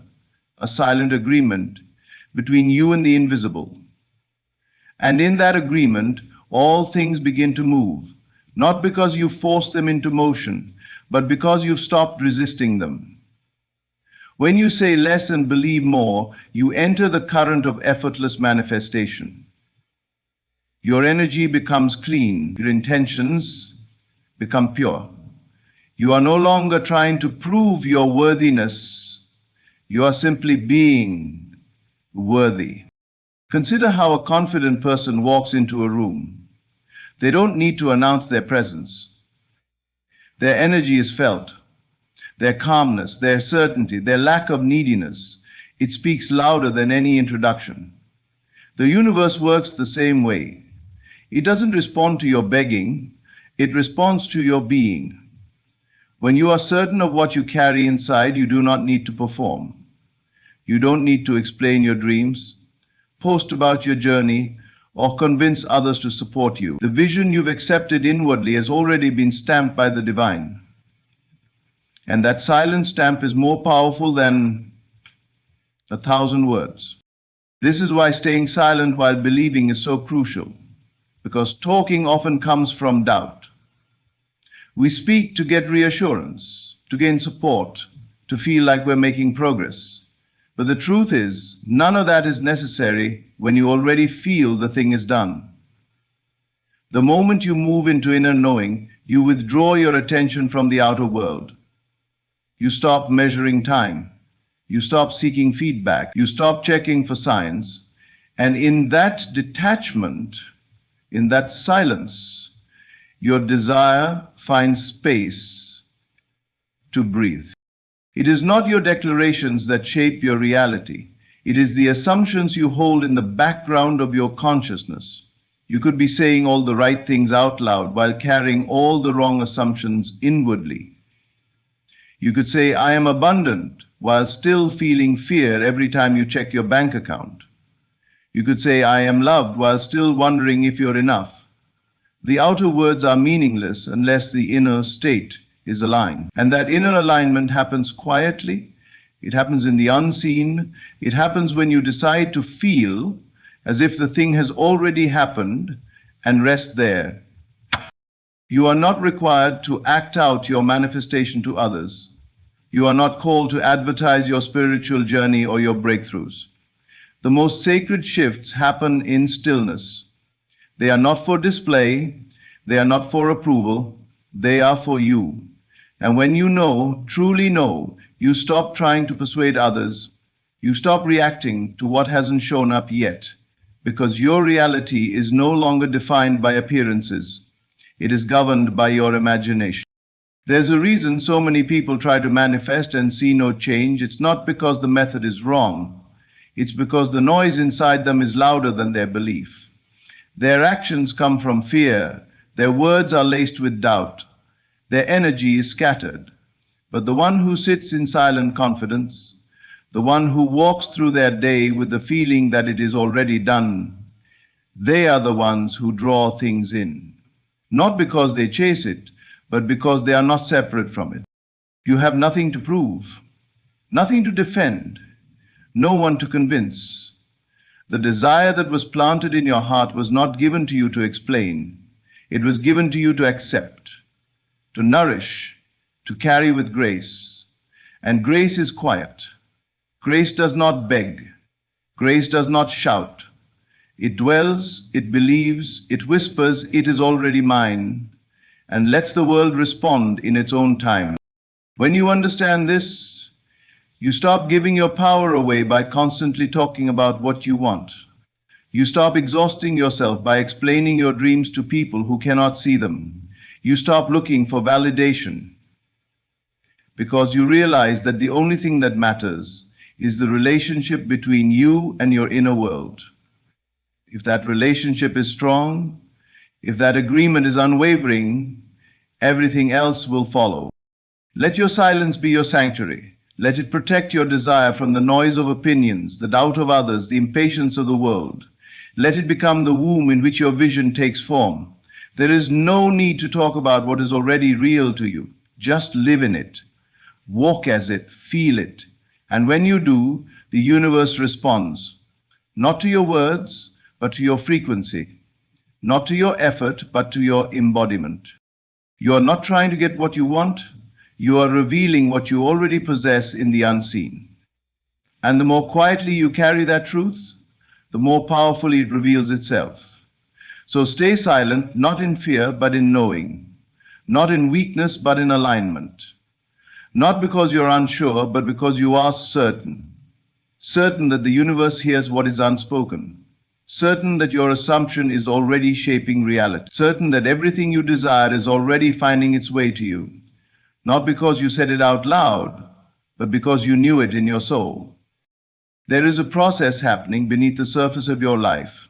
a silent agreement between you and the invisible. And in that agreement, all things begin to move, not because you force them into motion, but because you've stopped resisting them. When you say less and believe more, you enter the current of effortless manifestation. Your energy becomes clean, your intentions become pure. You are no longer trying to prove your worthiness, you are simply being worthy. Consider how a confident person walks into a room. They don't need to announce their presence. Their energy is felt. Their calmness, their certainty, their lack of neediness, it speaks louder than any introduction. The universe works the same way. It doesn't respond to your begging, it responds to your being. When you are certain of what you carry inside, you do not need to perform. You don't need to explain your dreams, post about your journey, or convince others to support you. The vision you've accepted inwardly has already been stamped by the divine. And that silent stamp is more powerful than 1,000 words. This is why staying silent while believing is so crucial, because talking often comes from doubt. We speak to get reassurance, to gain support, to feel like we're making progress. But the truth is, none of that is necessary when you already feel the thing is done. The moment you move into inner knowing, you withdraw your attention from the outer world. You stop measuring time. You stop seeking feedback. You stop checking for signs. And in that detachment, in that silence, your desire finds space to breathe. It is not your declarations that shape your reality. It is the assumptions you hold in the background of your consciousness. You could be saying all the right things out loud while carrying all the wrong assumptions inwardly. You could say, I am abundant, while still feeling fear every time you check your bank account. You could say, I am loved, while still wondering if you're enough. The outer words are meaningless unless the inner state is aligned. And that inner alignment happens quietly. It happens in the unseen. It happens when you decide to feel as if the thing has already happened and rest there. You are not required to act out your manifestation to others. You are not called to advertise your spiritual journey or your breakthroughs. The most sacred shifts happen in stillness. They are not for display, they are not for approval, they are for you. And when you know, truly know, you stop trying to persuade others, you stop reacting to what hasn't shown up yet, because your reality is no longer defined by appearances, it is governed by your imagination. There's a reason so many people try to manifest and see no change. It's not because the method is wrong, it's because the noise inside them is louder than their belief. Their actions come from fear, their words are laced with doubt, their energy is scattered. But the one who sits in silent confidence, the one who walks through their day with the feeling that it is already done, they are the ones who draw things in. Not because they chase it, but because they are not separate from it. You have nothing to prove, nothing to defend, no one to convince. The desire that was planted in your heart was not given to you to explain. It was given to you to accept, to nourish, to carry with grace. And grace is quiet. Grace does not beg. Grace does not shout. It dwells, it believes, it whispers, it is already mine, and lets the world respond in its own time. When you understand this, you stop giving your power away by constantly talking about what you want. You stop exhausting yourself by explaining your dreams to people who cannot see them. You stop looking for validation because you realize that the only thing that matters is the relationship between you and your inner world. If that relationship is strong, if that agreement is unwavering, everything else will follow. Let your silence be your sanctuary. Let it protect your desire from the noise of opinions, the doubt of others, the impatience of the world. Let it become the womb in which your vision takes form. There is no need to talk about what is already real to you. Just live in it. Walk as it, feel it. And when you do, the universe responds. Not to your words, but to your frequency. Not to your effort, but to your embodiment. You are not trying to get what you want. You are revealing what you already possess in the unseen. And the more quietly you carry that truth, the more powerfully it reveals itself. So stay silent, not in fear, but in knowing. Not in weakness, but in alignment. Not because you're unsure, but because you are certain. Certain that the universe hears what is unspoken. Certain that your assumption is already shaping reality. Certain that everything you desire is already finding its way to you. Not because you said it out loud, but because you knew it in your soul. There is a process happening beneath the surface of your life,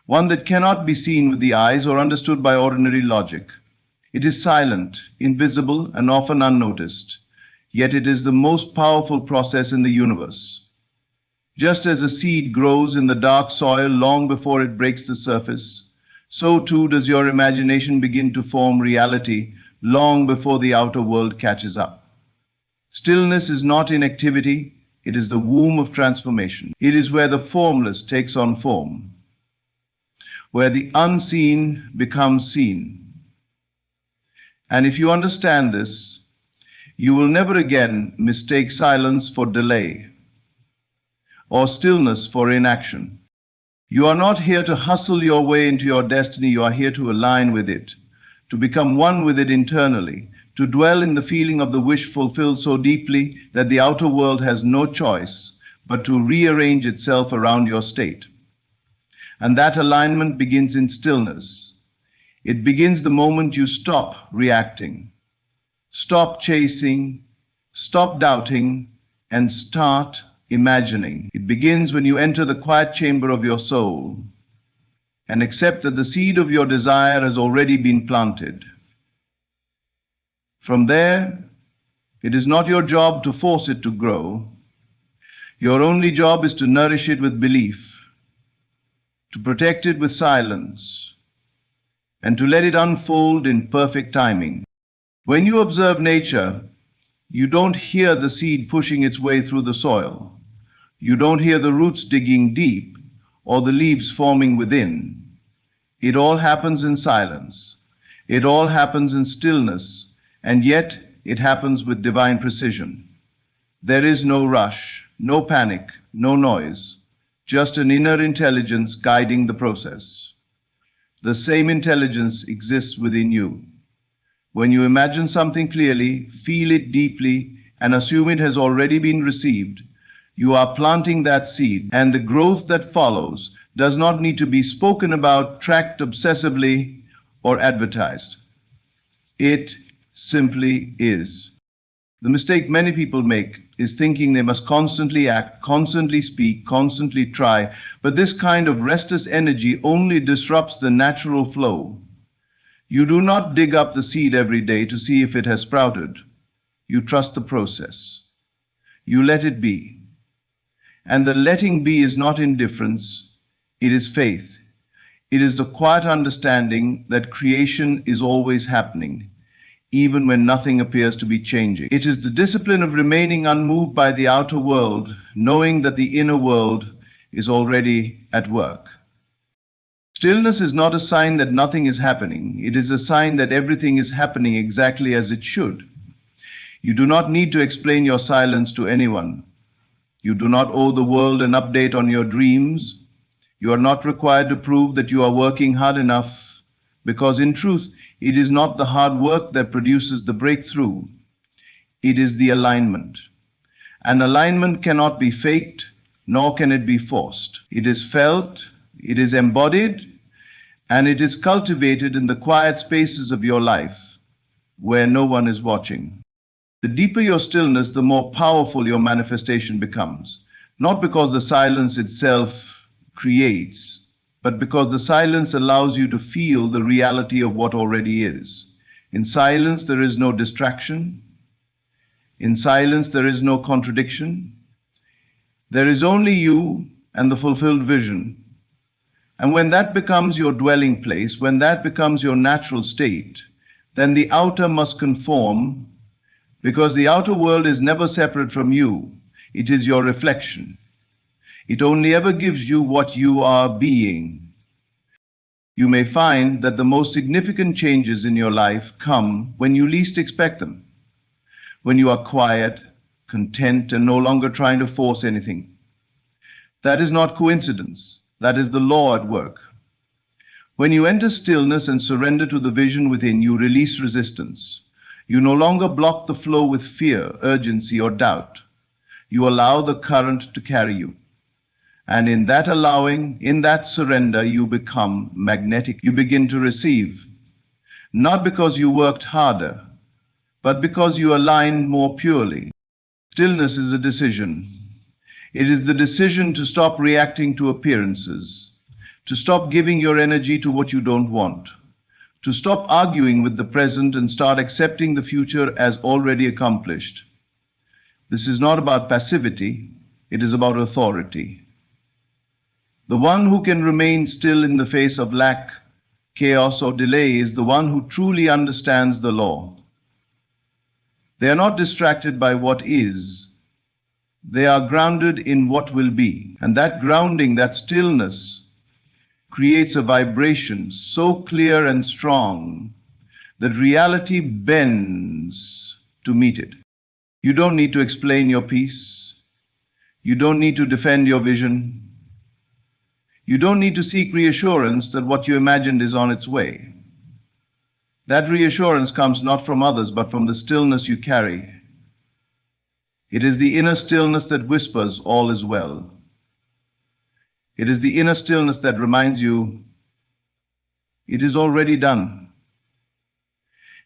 one that cannot be seen with the eyes or understood by ordinary logic. It is silent, invisible, and often unnoticed, yet it is the most powerful process in the universe. Just as a seed grows in the dark soil long before it breaks the surface, so too does your imagination begin to form reality long before the outer world catches up. Stillness is not inactivity, it is the womb of transformation. It is where the formless takes on form, where the unseen becomes seen. And if you understand this, you will never again mistake silence for delay or stillness for inaction. You are not here to hustle your way into your destiny, you are here to align with it, to become one with it internally, to dwell in the feeling of the wish fulfilled so deeply that the outer world has no choice but to rearrange itself around your state. And that alignment begins in stillness. It begins the moment you stop reacting, stop chasing, stop doubting, and start imagining. It begins when you enter the quiet chamber of your soul and accept that the seed of your desire has already been planted. From there, it is not your job to force it to grow. Your only job is to nourish it with belief, to protect it with silence, and to let it unfold in perfect timing. When you observe nature, you don't hear the seed pushing its way through the soil. You don't hear the roots digging deep or the leaves forming within. It all happens in silence. It all happens in stillness, and yet it happens with divine precision. There is no rush, no panic, no noise, just an inner intelligence guiding the process. The same intelligence exists within you. When you imagine something clearly, feel it deeply, and assume it has already been received, you are planting that seed, and the growth that follows does not need to be spoken about, tracked obsessively, or advertised. It simply is. The mistake many people make is thinking they must constantly act, constantly speak, constantly try, but this kind of restless energy only disrupts the natural flow. You do not dig up the seed every day to see if it has sprouted. You trust the process. You let it be. And the letting be is not indifference, it is faith. It is the quiet understanding that creation is always happening, even when nothing appears to be changing. It is the discipline of remaining unmoved by the outer world, knowing that the inner world is already at work. Stillness is not a sign that nothing is happening. It is a sign that everything is happening exactly as it should. You do not need to explain your silence to anyone. You do not owe the world an update on your dreams. You are not required to prove that you are working hard enough, because in truth, it is not the hard work that produces the breakthrough. It is the alignment. And alignment cannot be faked, nor can it be forced. It is felt, it is embodied, and it is cultivated in the quiet spaces of your life, where no one is watching. The deeper your stillness, the more powerful your manifestation becomes, not because the silence itself creates, but because the silence allows you to feel the reality of what already is. In silence, there is no distraction. In silence, there is no contradiction. There is only you and the fulfilled vision. And when that becomes your dwelling place, when that becomes your natural state, then the outer must conform, because the outer world is never separate from you. It is your reflection. It only ever gives you what you are being. You may find that the most significant changes in your life come when you least expect them, when you are quiet, content, and no longer trying to force anything. That is not coincidence. That is the law at work. When you enter stillness and surrender to the vision within, you release resistance. You no longer block the flow with fear, urgency, or doubt. You allow the current to carry you. And in that allowing, in that surrender, you become magnetic. You begin to receive, not because you worked harder, but because you aligned more purely. Stillness is a decision. It is the decision to stop reacting to appearances, to stop giving your energy to what you don't want, to stop arguing with the present and start accepting the future as already accomplished. This is not about passivity, it is about authority. The one who can remain still in the face of lack, chaos, or delay is the one who truly understands the law. They are not distracted by what is. They are grounded in what will be. And that grounding, that stillness, creates a vibration so clear and strong that reality bends to meet it. You don't need to explain your peace. You don't need to defend your vision. You don't need to seek reassurance that what you imagined is on its way. That reassurance comes not from others, but from the stillness you carry. It is the inner stillness that whispers, all is well. It is the inner stillness that reminds you, it is already done.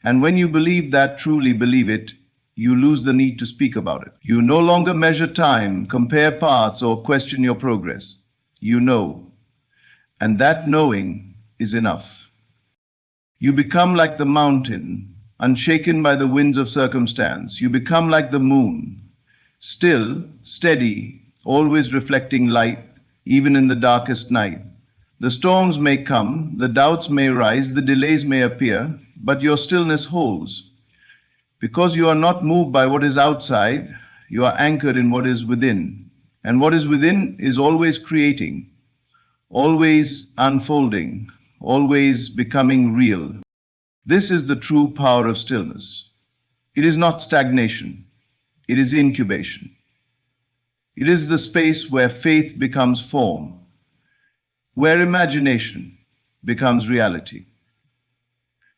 And when you believe that, truly believe it, you lose the need to speak about it. You no longer measure time, compare paths, or question your progress. You know. And that knowing is enough. You become like the mountain, unshaken by the winds of circumstance. You become like the moon, still, steady, always reflecting light, even in the darkest night. The storms may come, the doubts may rise, the delays may appear, but your stillness holds. Because you are not moved by what is outside, you are anchored in what is within. And what is within is always creating, always unfolding, always becoming real. This is the true power of stillness. It is not stagnation. It is incubation. It is the space where faith becomes form, where imagination becomes reality,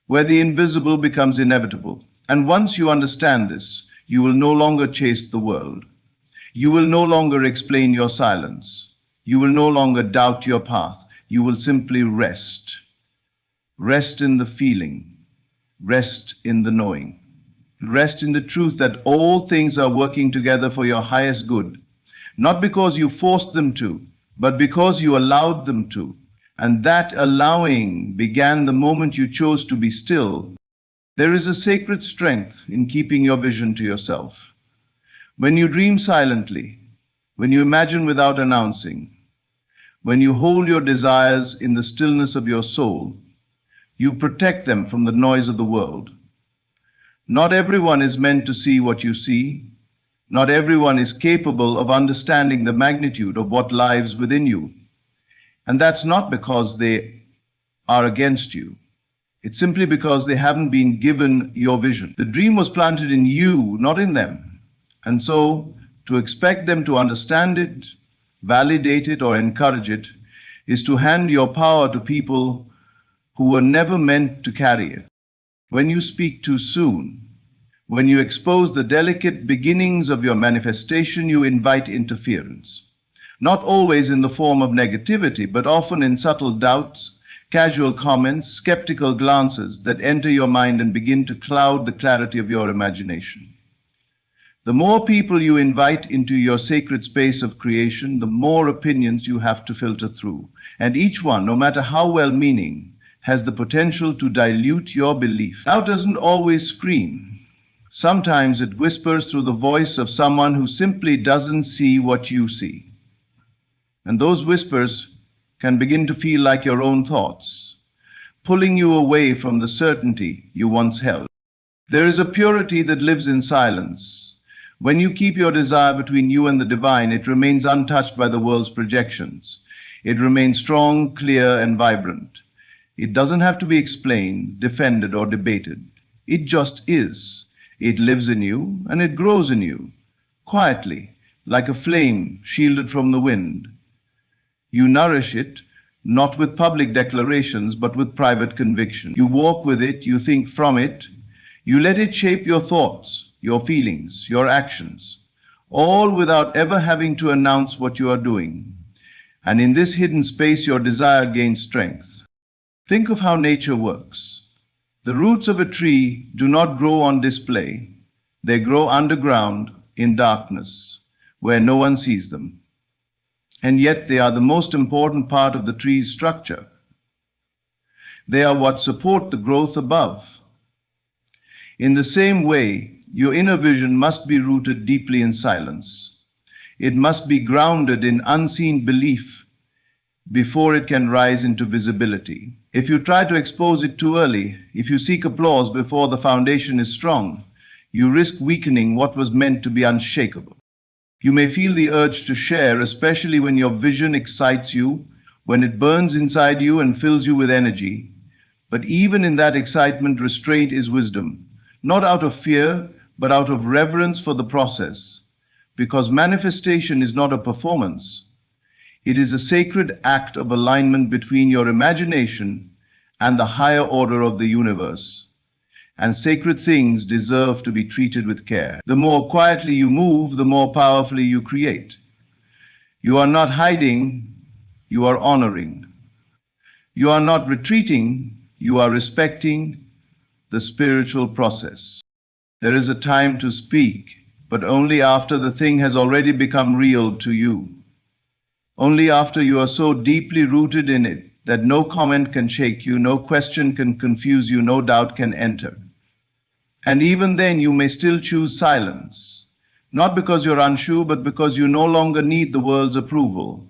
where the invisible becomes inevitable. And once you understand this, you will no longer chase the world. You will no longer explain your silence. You will no longer doubt your path. You will simply rest. Rest in the feeling. Rest in the knowing. Rest in the truth that all things are working together for your highest good, not because you forced them to, but because you allowed them to. And that allowing began the moment you chose to be still. There is a sacred strength in keeping your vision to yourself. When you dream silently, when you imagine without announcing, when you hold your desires in the stillness of your soul, you protect them from the noise of the world. Not everyone is meant to see what you see. Not everyone is capable of understanding the magnitude of what lies within you. And that's not because they are against you. It's simply because they haven't been given your vision. The dream was planted in you, not in them. And so, to expect them to understand it, validate it, or encourage it is to hand your power to people who were never meant to carry it. When you speak too soon, when you expose the delicate beginnings of your manifestation, you invite interference. Not always in the form of negativity, but often in subtle doubts, casual comments, skeptical glances that enter your mind and begin to cloud the clarity of your imagination. The more people you invite into your sacred space of creation, the more opinions you have to filter through. And each one, no matter how well-meaning, has the potential to dilute your belief. Doubt doesn't always scream. Sometimes it whispers through the voice of someone who simply doesn't see what you see. And those whispers can begin to feel like your own thoughts, pulling you away from the certainty you once held. There is a purity that lives in silence. When you keep your desire between you and the divine, it remains untouched by the world's projections. It remains strong, clear, and vibrant. It doesn't have to be explained, defended, or debated. It just is. It lives in you, and it grows in you, quietly, like a flame shielded from the wind. You nourish it, not with public declarations, but with private conviction. You walk with it, you think from it, you let it shape your thoughts, your feelings, your actions, all without ever having to announce what you are doing. And in this hidden space, your desire gains strength. Think of how nature works. The roots of a tree do not grow on display. They grow underground in darkness, where no one sees them. And yet they are the most important part of the tree's structure. They are what support the growth above. In the same way, your inner vision must be rooted deeply in silence. It must be grounded in unseen belief before it can rise into visibility. If you try to expose it too early, if you seek applause before the foundation is strong, you risk weakening what was meant to be unshakable. You may feel the urge to share, especially when your vision excites you, when it burns inside you and fills you with energy. But even in that excitement, restraint is wisdom, not out of fear, but out of reverence for the process. Because manifestation is not a performance. It is a sacred act of alignment between your imagination and the higher order of the universe. And sacred things deserve to be treated with care. The more quietly you move, the more powerfully you create. You are not hiding, you are honoring. You are not retreating, you are respecting the spiritual process. There is a time to speak, but only after the thing has already become real to you. Only after you are so deeply rooted in it that no comment can shake you, no question can confuse you, no doubt can enter. And even then you may still choose silence, not because you're unsure, but because you no longer need the world's approval.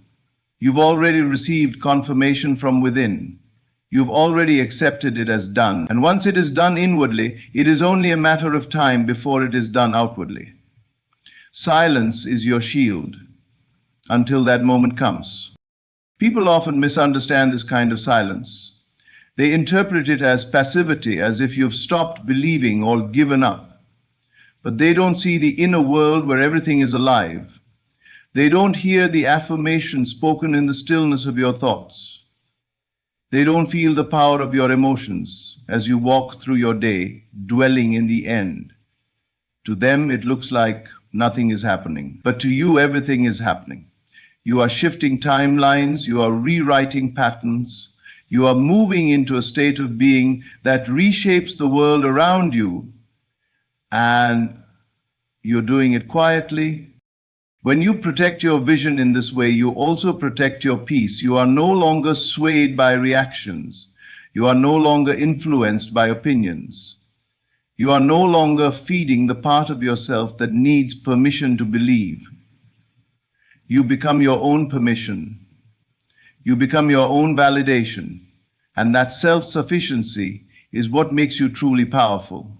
You've already received confirmation from within. You've already accepted it as done. And once it is done inwardly, it is only a matter of time before it is done outwardly. Silence is your shield until that moment comes. People often misunderstand this kind of silence. They interpret it as passivity, as if you've stopped believing or given up. But they don't see the inner world where everything is alive. They don't hear the affirmation spoken in the stillness of your thoughts. They don't feel the power of your emotions as you walk through your day, dwelling in the end. To them, it looks like nothing is happening. But to you, everything is happening. You are shifting timelines, you are rewriting patterns, you are moving into a state of being that reshapes the world around you, and you're doing it quietly. When you protect your vision in this way, you also protect your peace. You are no longer swayed by reactions. You are no longer influenced by opinions. You are no longer feeding the part of yourself that needs permission to believe. You become your own permission. You become your own validation. And that self-sufficiency is what makes you truly powerful.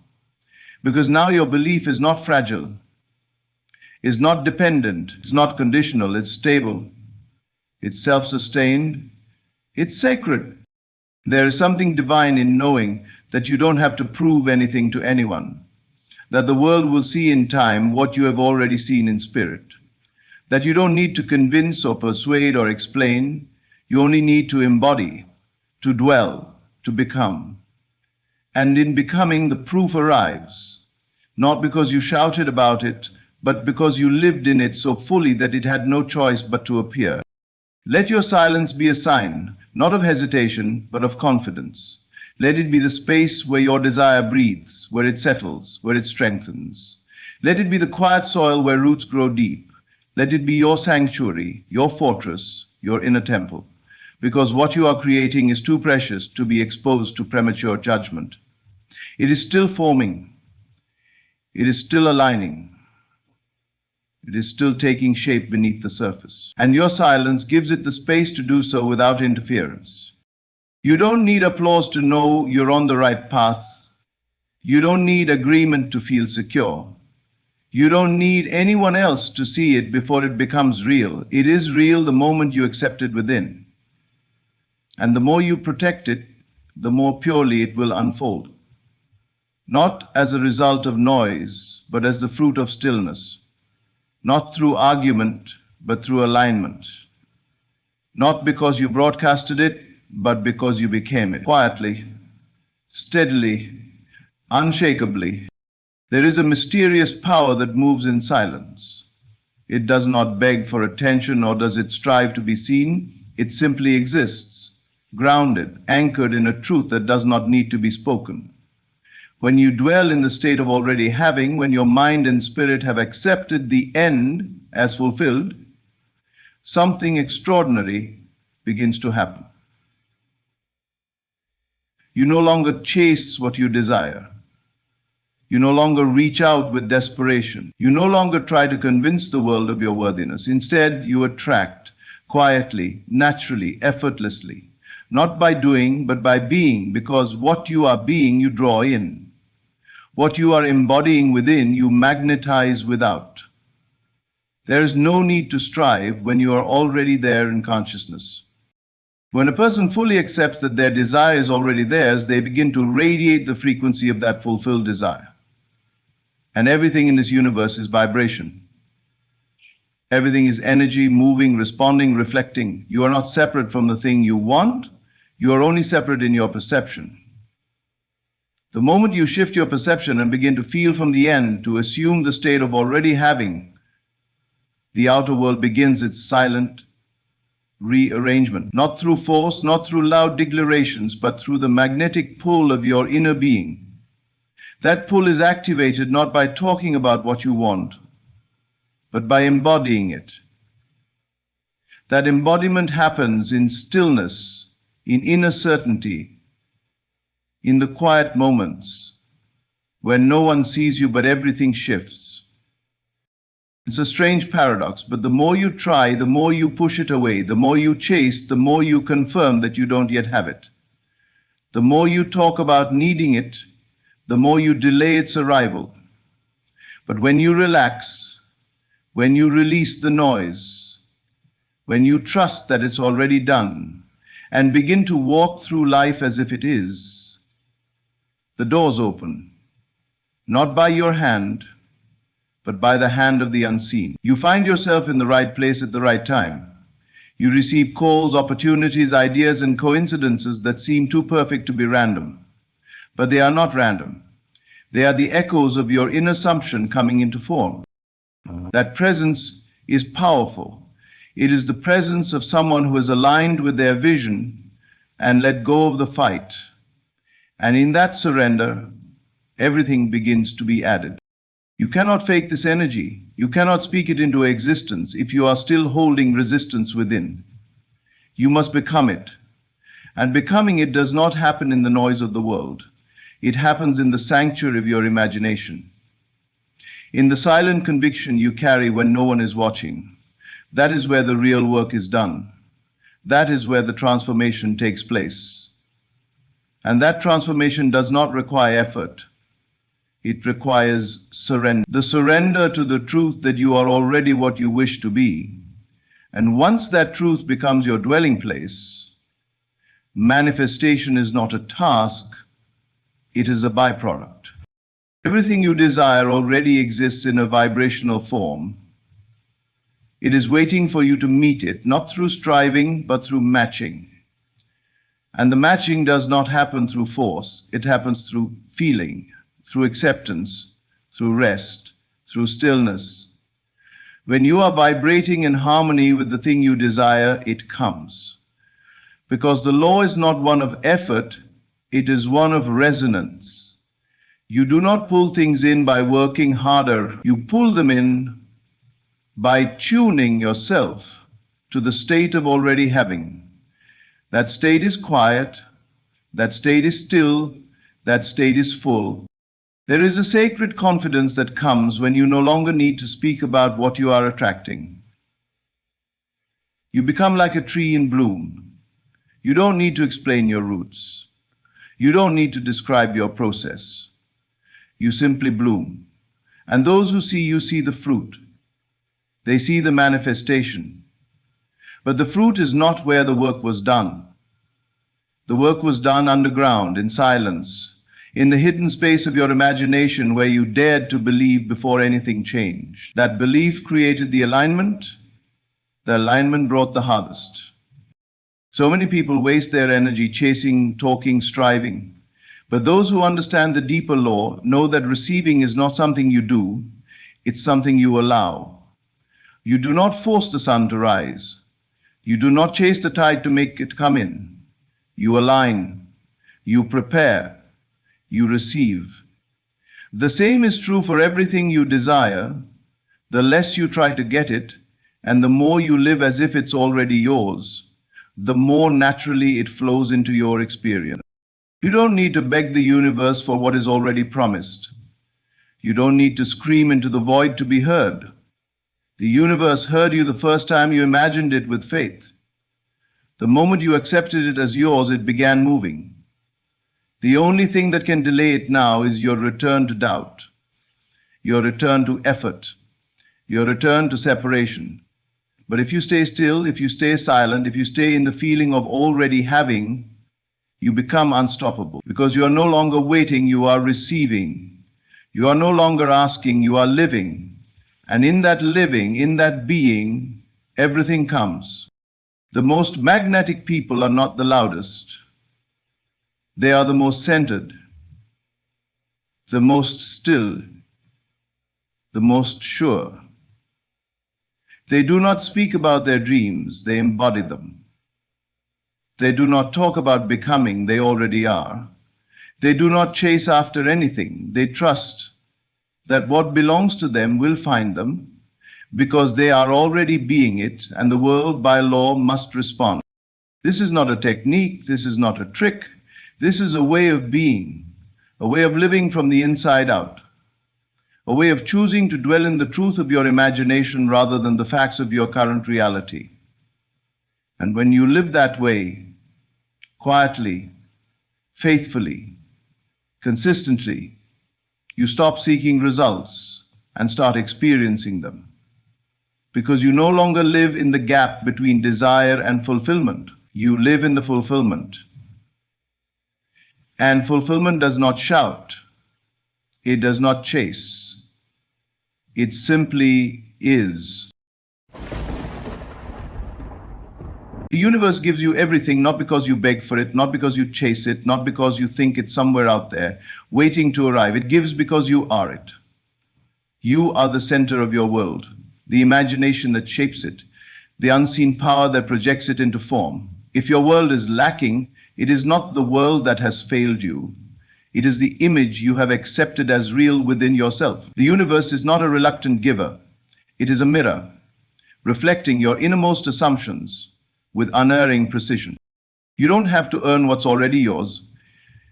Because now your belief is not fragile, is not dependent, it's not conditional, it's stable, it's self-sustained, it's sacred. There is something divine in knowing that you don't have to prove anything to anyone, that the world will see in time what you have already seen in spirit, that you don't need to convince or persuade or explain, you only need to embody, to dwell, to become. And in becoming, the proof arrives, not because you shouted about it, but because you lived in it so fully that it had no choice but to appear. Let your silence be a sign, not of hesitation, but of confidence. Let it be the space where your desire breathes, where it settles, where it strengthens. Let it be the quiet soil where roots grow deep. Let it be your sanctuary, your fortress, your inner temple. Because what you are creating is too precious to be exposed to premature judgment. It is still forming. It is still aligning. It is still taking shape beneath the surface. And your silence gives it the space to do so without interference. You don't need applause to know you're on the right path. You don't need agreement to feel secure. You don't need anyone else to see it before it becomes real. It is real the moment you accept it within. And the more you protect it, the more purely it will unfold. Not as a result of noise, but as the fruit of stillness. Not through argument, but through alignment. Not because you broadcasted it, but because you became it. Quietly, steadily, unshakably. There is a mysterious power that moves in silence. It does not beg for attention, nor does it strive to be seen. It simply exists, grounded, anchored in a truth that does not need to be spoken. When you dwell in the state of already having, when your mind and spirit have accepted the end as fulfilled, something extraordinary begins to happen. You no longer chase what you desire. You no longer reach out with desperation. You no longer try to convince the world of your worthiness. Instead, you attract quietly, naturally, effortlessly, not by doing, but by being, because what you are being, you draw in. What you are embodying within, you magnetize without. There is no need to strive when you are already there in consciousness. When a person fully accepts that their desire is already theirs, they begin to radiate the frequency of that fulfilled desire. And everything in this universe is vibration. Everything is energy, moving, responding, reflecting. You are not separate from the thing you want. You are only separate in your perception. The moment you shift your perception and begin to feel from the end, to assume the state of already having, the outer world begins its silent rearrangement, not through force, not through loud declarations, but through the magnetic pull of your inner being. That pull is activated not by talking about what you want, but by embodying it. That embodiment happens in stillness, in inner certainty, in the quiet moments when no one sees you but everything shifts. It's a strange paradox, but the more you try, the more you push it away. The more you chase, the more you confirm that you don't yet have it. The more you talk about needing it, the more you delay its arrival. But when you relax, when you release the noise, when you trust that it's already done, and begin to walk through life as if it is, the doors open, not by your hand, but by the hand of the unseen. You find yourself in the right place at the right time. You receive calls, opportunities, ideas, and coincidences that seem too perfect to be random. But they are not random. They are the echoes of your inner assumption coming into form. That presence is powerful. It is the presence of someone who is aligned with their vision and let go of the fight. And in that surrender, everything begins to be added. You cannot fake this energy. You cannot speak it into existence if you are still holding resistance within. You must become it. And becoming it does not happen in the noise of the world. It happens in the sanctuary of your imagination. In the silent conviction you carry when no one is watching. That is where the real work is done. That is where the transformation takes place. And that transformation does not require effort. It requires surrender. The surrender to the truth that you are already what you wish to be. And once that truth becomes your dwelling place, manifestation is not a task, it is a byproduct. Everything you desire already exists in a vibrational form. It is waiting for you to meet it, not through striving, but through matching. And the matching does not happen through force, it happens through feeling, through acceptance, through rest, through stillness. When you are vibrating in harmony with the thing you desire, it comes. Because the law is not one of effort, it is one of resonance. You do not pull things in by working harder, you pull them in by tuning yourself to the state of already having. That state is quiet, that state is still, that state is full. There is a sacred confidence that comes when you no longer need to speak about what you are attracting. You become like a tree in bloom. You don't need to explain your roots. You don't need to describe your process. You simply bloom. And those who see you see the fruit. They see the manifestation. But the fruit is not where the work was done. The work was done underground, in silence, in the hidden space of your imagination where you dared to believe before anything changed. That belief created the alignment brought the harvest. So many people waste their energy chasing, talking, striving. But those who understand the deeper law know that receiving is not something you do, it's something you allow. You do not force the sun to rise. You do not chase the tide to make it come in. You align, you prepare, you receive. The same is true for everything you desire. The less you try to get it, and the more you live as if it's already yours, the more naturally it flows into your experience. You don't need to beg the universe for what is already promised. You don't need to scream into the void to be heard. The universe heard you the first time you imagined it with faith. The moment you accepted it as yours, it began moving. The only thing that can delay it now is your return to doubt, your return to effort, your return to separation. But if you stay still, if you stay silent, if you stay in the feeling of already having, you become unstoppable. Because you are no longer waiting, you are receiving. You are no longer asking, you are living. And in that living, in that being, everything comes. The most magnetic people are not the loudest. They are the most centered, the most still, the most sure. They do not speak about their dreams, they embody them. They do not talk about becoming, they already are. They do not chase after anything, they trust that what belongs to them will find them because they are already being it, and the world by law must respond. This is not a technique, this is not a trick, this is a way of being, a way of living from the inside out, a way of choosing to dwell in the truth of your imagination rather than the facts of your current reality. And when you live that way, quietly, faithfully, consistently, you stop seeking results and start experiencing them. Because you no longer live in the gap between desire and fulfillment. You live in the fulfillment. And fulfillment does not shout. It does not chase. It simply is. The universe gives you everything not because you beg for it, not because you chase it, not because you think it's somewhere out there, waiting to arrive. It gives because you are it. You are the center of your world, the imagination that shapes it, the unseen power that projects it into form. If your world is lacking, it is not the world that has failed you. It is the image you have accepted as real within yourself. The universe is not a reluctant giver. It is a mirror, reflecting your innermost assumptions with unerring precision. You don't have to earn what's already yours.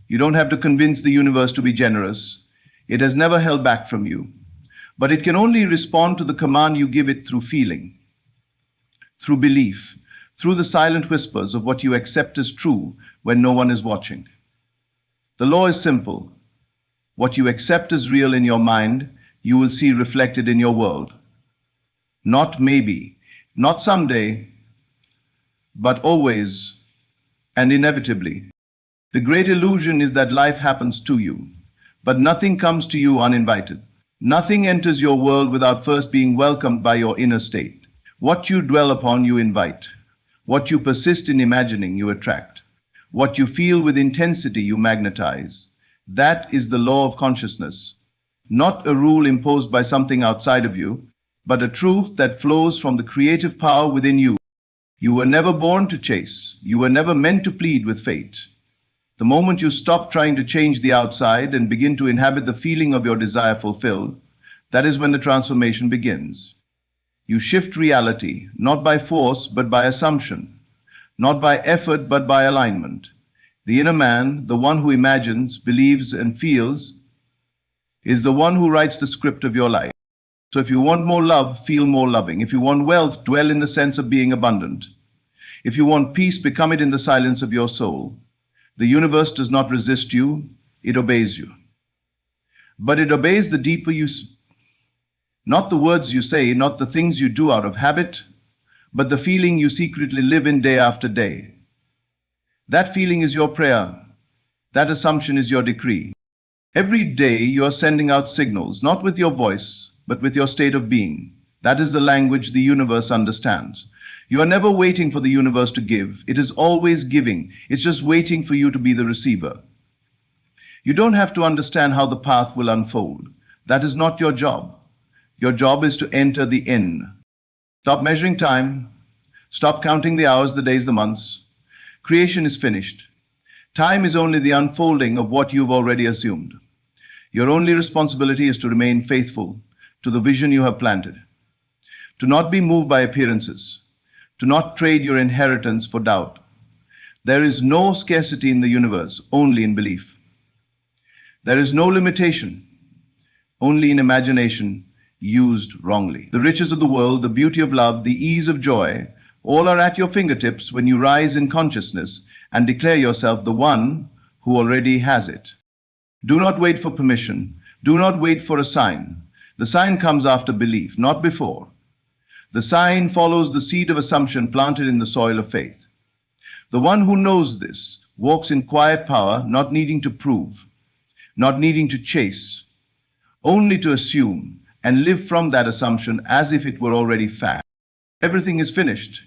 You don't have to convince the universe to be generous. It has never held back from you. But it can only respond to the command you give it through feeling, through belief, through the silent whispers of what you accept as true when no one is watching. The law is simple. What you accept as real in your mind, you will see reflected in your world. Not maybe, not someday, but always and inevitably. The great illusion is that life happens to you, but nothing comes to you uninvited. Nothing enters your world without first being welcomed by your inner state. What you dwell upon, you invite. What you persist in imagining, you attract. What you feel with intensity, you magnetize. That is the law of consciousness. Not a rule imposed by something outside of you, but a truth that flows from the creative power within you. You were never born to chase. You were never meant to plead with fate. The moment you stop trying to change the outside and begin to inhabit the feeling of your desire fulfilled, that is when the transformation begins. You shift reality, not by force, but by assumption, not by effort, but by alignment. The inner man, the one who imagines, believes, and feels, is the one who writes the script of your life. So if you want more love, feel more loving. If you want wealth, dwell in the sense of being abundant. If you want peace, become it in the silence of your soul. The universe does not resist you, it obeys you. But it obeys the deeper you, not the words you say, not the things you do out of habit, but the feeling you secretly live in day after day. That feeling is your prayer. That assumption is your decree. Every day you are sending out signals, not with your voice, but with your state of being. That is the language the universe understands. You are never waiting for the universe to give. It is always giving. It's just waiting for you to be the receiver. You don't have to understand how the path will unfold. That is not your job. Your job is to enter the in. Stop measuring time. Stop counting the hours, the days, the months. Creation is finished. Time is only the unfolding of what you've already assumed. Your only responsibility is to remain faithful to the vision you have planted, to not be moved by appearances, to not trade your inheritance for doubt. There is no scarcity in the universe, only in belief. There is no limitation, only in imagination used wrongly. The riches of the world, the beauty of love, the ease of joy, all are at your fingertips when you rise in consciousness and declare yourself the one who already has it. Do not wait for permission. Do not wait for a sign. The sign comes after belief, not before. The sign follows the seed of assumption planted in the soil of faith. The one who knows this walks in quiet power, not needing to prove, not needing to chase, only to assume and live from that assumption as if it were already fact. Everything is finished.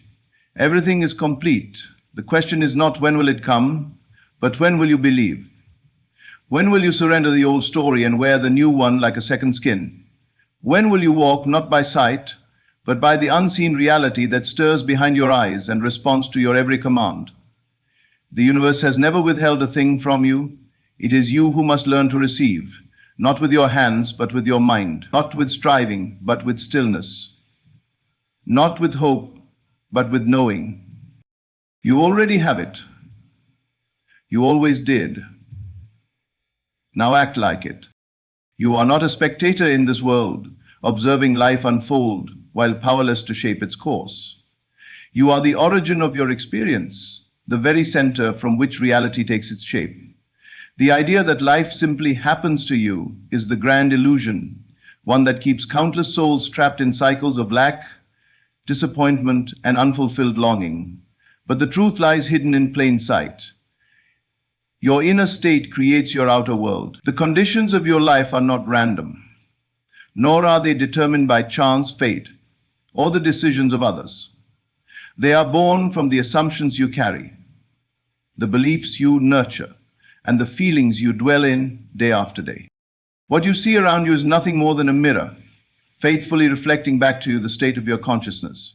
Everything is complete. The question is not when will it come, but when will you believe? When will you surrender the old story and wear the new one like a second skin? When will you walk not by sight, but by the unseen reality that stirs behind your eyes and responds to your every command? The universe has never withheld a thing from you. It is you who must learn to receive, not with your hands, but with your mind, not with striving, but with stillness, not with hope, but with knowing. You already have it. You always did. Now act like it. You are not a spectator in this world, observing life unfold while powerless to shape its course. You are the origin of your experience, the very center from which reality takes its shape. The idea that life simply happens to you is the grand illusion, one that keeps countless souls trapped in cycles of lack, disappointment, and unfulfilled longing. But the truth lies hidden in plain sight. Your inner state creates your outer world. The conditions of your life are not random. nor are they determined by chance, fate, or the decisions of others. They are born from the assumptions you carry, the beliefs you nurture, and the feelings you dwell in day after day. What you see around you is nothing more than a mirror, faithfully reflecting back to you the state of your consciousness.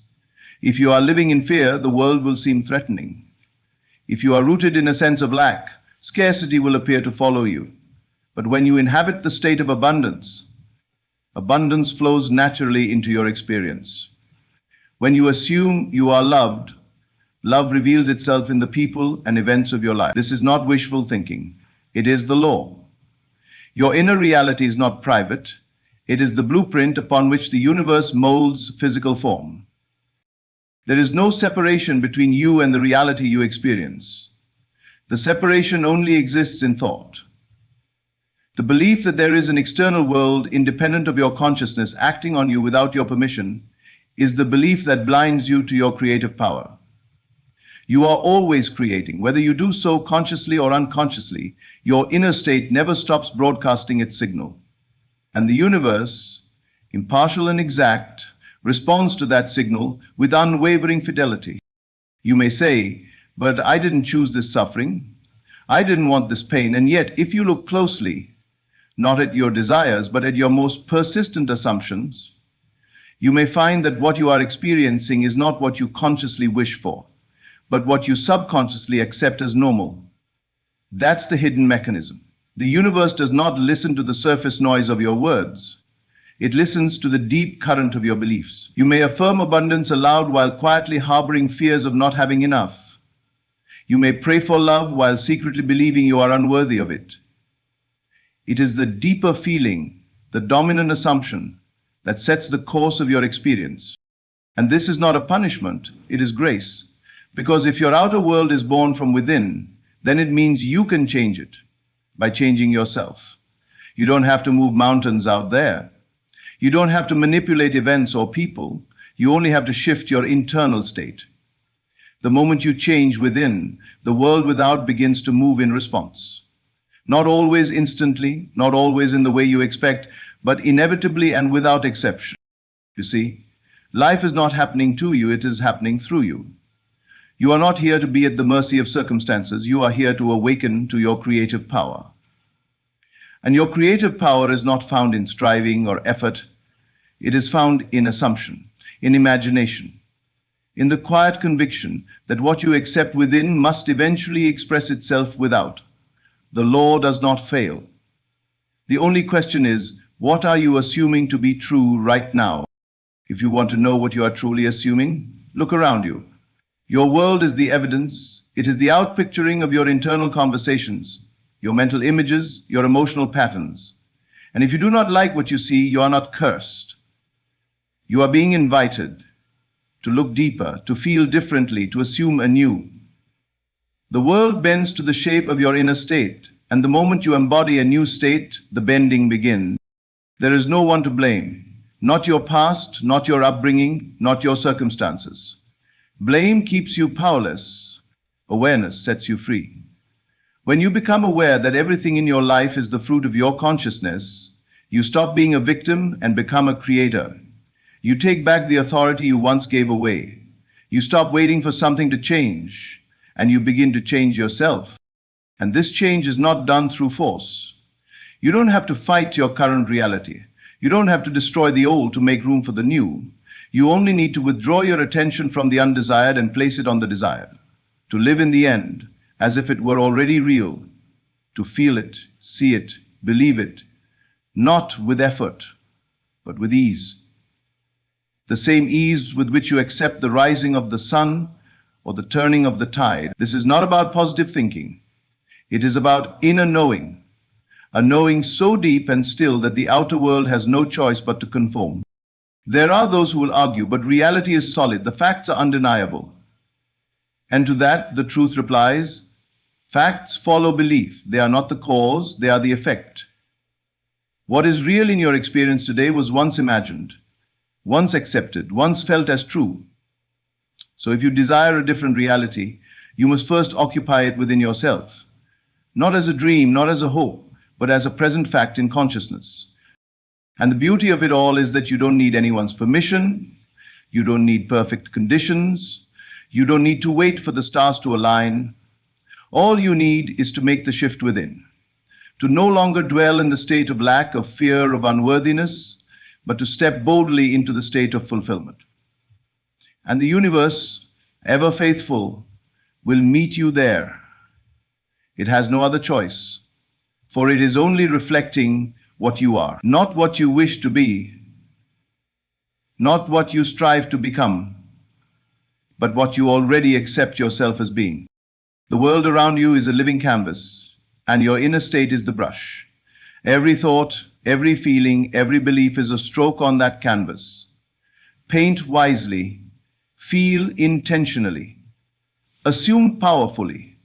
If you are living in fear, the world will seem threatening. If you are rooted in a sense of lack, scarcity will appear to follow you. But when you inhabit the state of abundance, abundance flows naturally into your experience. When you assume you are loved, love reveals itself in the people and events of your life. This is not wishful thinking. It is the law. Your inner reality is not private. It is the blueprint upon which the universe molds physical form. There is no separation between you and the reality you experience. The separation only exists in thought. The belief that there is an external world independent of your consciousness acting on you without your permission is the belief that blinds you to your creative power. You are always creating. Whether you do so consciously or unconsciously, your inner state never stops broadcasting its signal. And the universe, impartial and exact, responds to that signal with unwavering fidelity. You may say, but I didn't choose this suffering. I didn't want this pain. And yet, if you look closely, not at your desires, but at your most persistent assumptions, you may find that what you are experiencing is not what you consciously wish for, but what you subconsciously accept as normal. That's the hidden mechanism. The universe does not listen to the surface noise of your words. It listens to the deep current of your beliefs. You may affirm abundance aloud while quietly harboring fears of not having enough. You may pray for love while secretly believing you are unworthy of it. It is the deeper feeling, the dominant assumption, that sets the course of your experience. And this is not a punishment, it is grace. Because if your outer world is born from within, then it means you can change it by changing yourself. You don't have to move mountains out there. You don't have to manipulate events or people. You only have to shift your internal state. The moment you change within, the world without begins to move in response. Not always instantly, not always in the way you expect, but inevitably and without exception. You see, life is not happening to you, it is happening through you. You are not here to be at the mercy of circumstances. You are here to awaken to your creative power. And your creative power is not found in striving or effort. It is found in assumption, in imagination, in the quiet conviction that what you accept within must eventually express itself without. The law does not fail. The only question is, what are you assuming to be true right now? If you want to know what you are truly assuming, look around you. Your world is the evidence. It is the outpicturing of your internal conversations, your mental images, your emotional patterns. And if you do not like what you see, you are not cursed. You are being invited to look deeper, to feel differently, to assume anew. The world bends to the shape of your inner state, and the moment you embody a new state, the bending begins. There is no one to blame, not your past, not your upbringing, not your circumstances. Blame keeps you powerless. Awareness sets you free. When you become aware that everything in your life is the fruit of your consciousness, you stop being a victim and become a creator. You take back the authority you once gave away. You stop waiting for something to change, and you begin to change yourself. And this change is not done through force. You don't have to fight your current reality. You don't have to destroy the old to make room for the new. You only need to withdraw your attention from the undesired and place it on the desired. To live in the end as if it were already real. To feel it, see it, believe it, not with effort, but with ease. The same ease with which you accept the rising of the sun or the turning of the tide. This is not about positive thinking. It is about inner knowing, a knowing so deep and still that the outer world has no choice but to conform. There are those who will argue, but reality is solid. The facts are undeniable. And to that, the truth replies, facts follow belief. They are not the cause, they are the effect. What is real in your experience today was once imagined, once accepted, once felt as true. So if you desire a different reality, you must first occupy it within yourself. Not as a dream, not as a hope, but as a present fact in consciousness. And the beauty of it all is that you don't need anyone's permission, you don't need perfect conditions, you don't need to wait for the stars to align. All you need is to make the shift within, to no longer dwell in the state of lack, of fear, of unworthiness, but to step boldly into the state of fulfillment. And the universe, ever faithful, will meet you there. It has no other choice, for it is only reflecting what you are, not what you wish to be, not what you strive to become, but what you already accept yourself as being. The world around you is a living canvas, and your inner state is the brush. Every thought, every feeling, every belief is a stroke on that canvas. Paint wisely, feel intentionally, assume powerfully,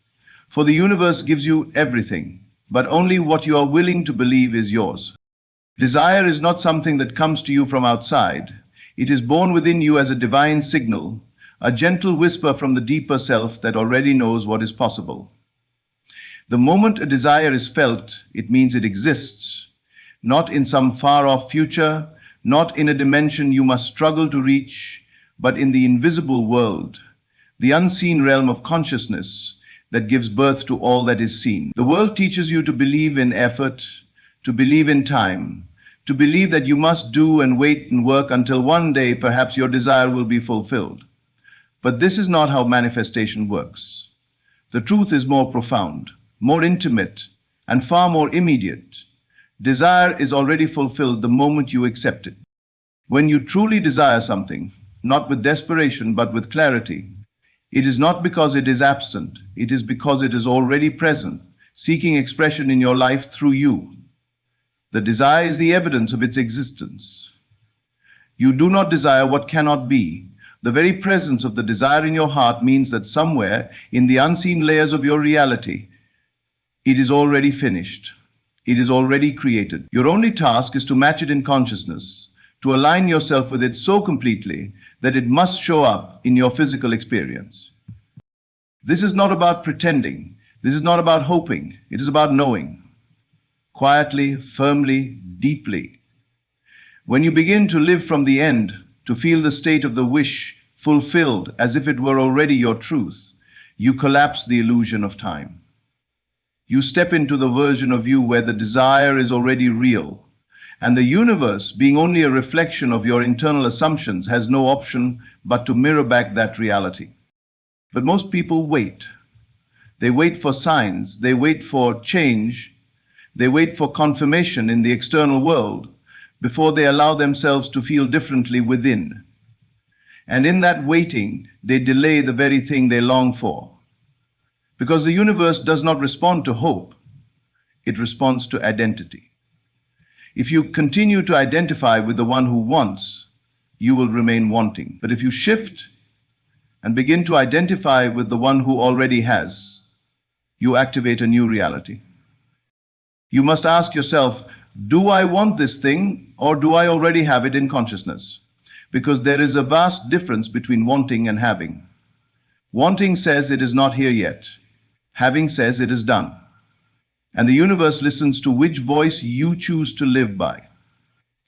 for the universe gives you everything, but only what you are willing to believe is yours. Desire is not something that comes to you from outside. It is born within you as a divine signal, a gentle whisper from the deeper self that already knows what is possible. The moment a desire is felt, it means it exists, not in some far-off future, not in a dimension you must struggle to reach, but in the invisible world, the unseen realm of consciousness that gives birth to all that is seen. The world teaches you to believe in effort, to believe in time, to believe that you must do and wait and work until one day perhaps your desire will be fulfilled. But this is not how manifestation works. The truth is more profound, more intimate, and far more immediate. Desire is already fulfilled the moment you accept it. When you truly desire something, not with desperation but with clarity, it is not because it is absent, it is because it is already present, seeking expression in your life through you. The desire is the evidence of its existence. You do not desire what cannot be. The very presence of the desire in your heart means that somewhere in the unseen layers of your reality, it is already finished. It is already created. Your only task is to match it in consciousness, to align yourself with it so completely that it must show up in your physical experience. This is not about pretending. This is not about hoping. It is about knowing. Quietly, firmly, deeply. When you begin to live from the end, to feel the state of the wish fulfilled as if it were already your truth, you collapse the illusion of time. You step into the version of you where the desire is already real, and the universe, being only a reflection of your internal assumptions, has no option but to mirror back that reality. But most people wait. They wait for signs, they wait for change, they wait for confirmation in the external world before they allow themselves to feel differently within. And in that waiting, they delay the very thing they long for. Because the universe does not respond to hope, it responds to identity. If you continue to identify with the one who wants, you will remain wanting. But if you shift and begin to identify with the one who already has, you activate a new reality. You must ask yourself, do I want this thing or do I already have it in consciousness? Because there is a vast difference between wanting and having. Wanting says it is not here yet. Having says it is done. And the universe listens to which voice you choose to live by.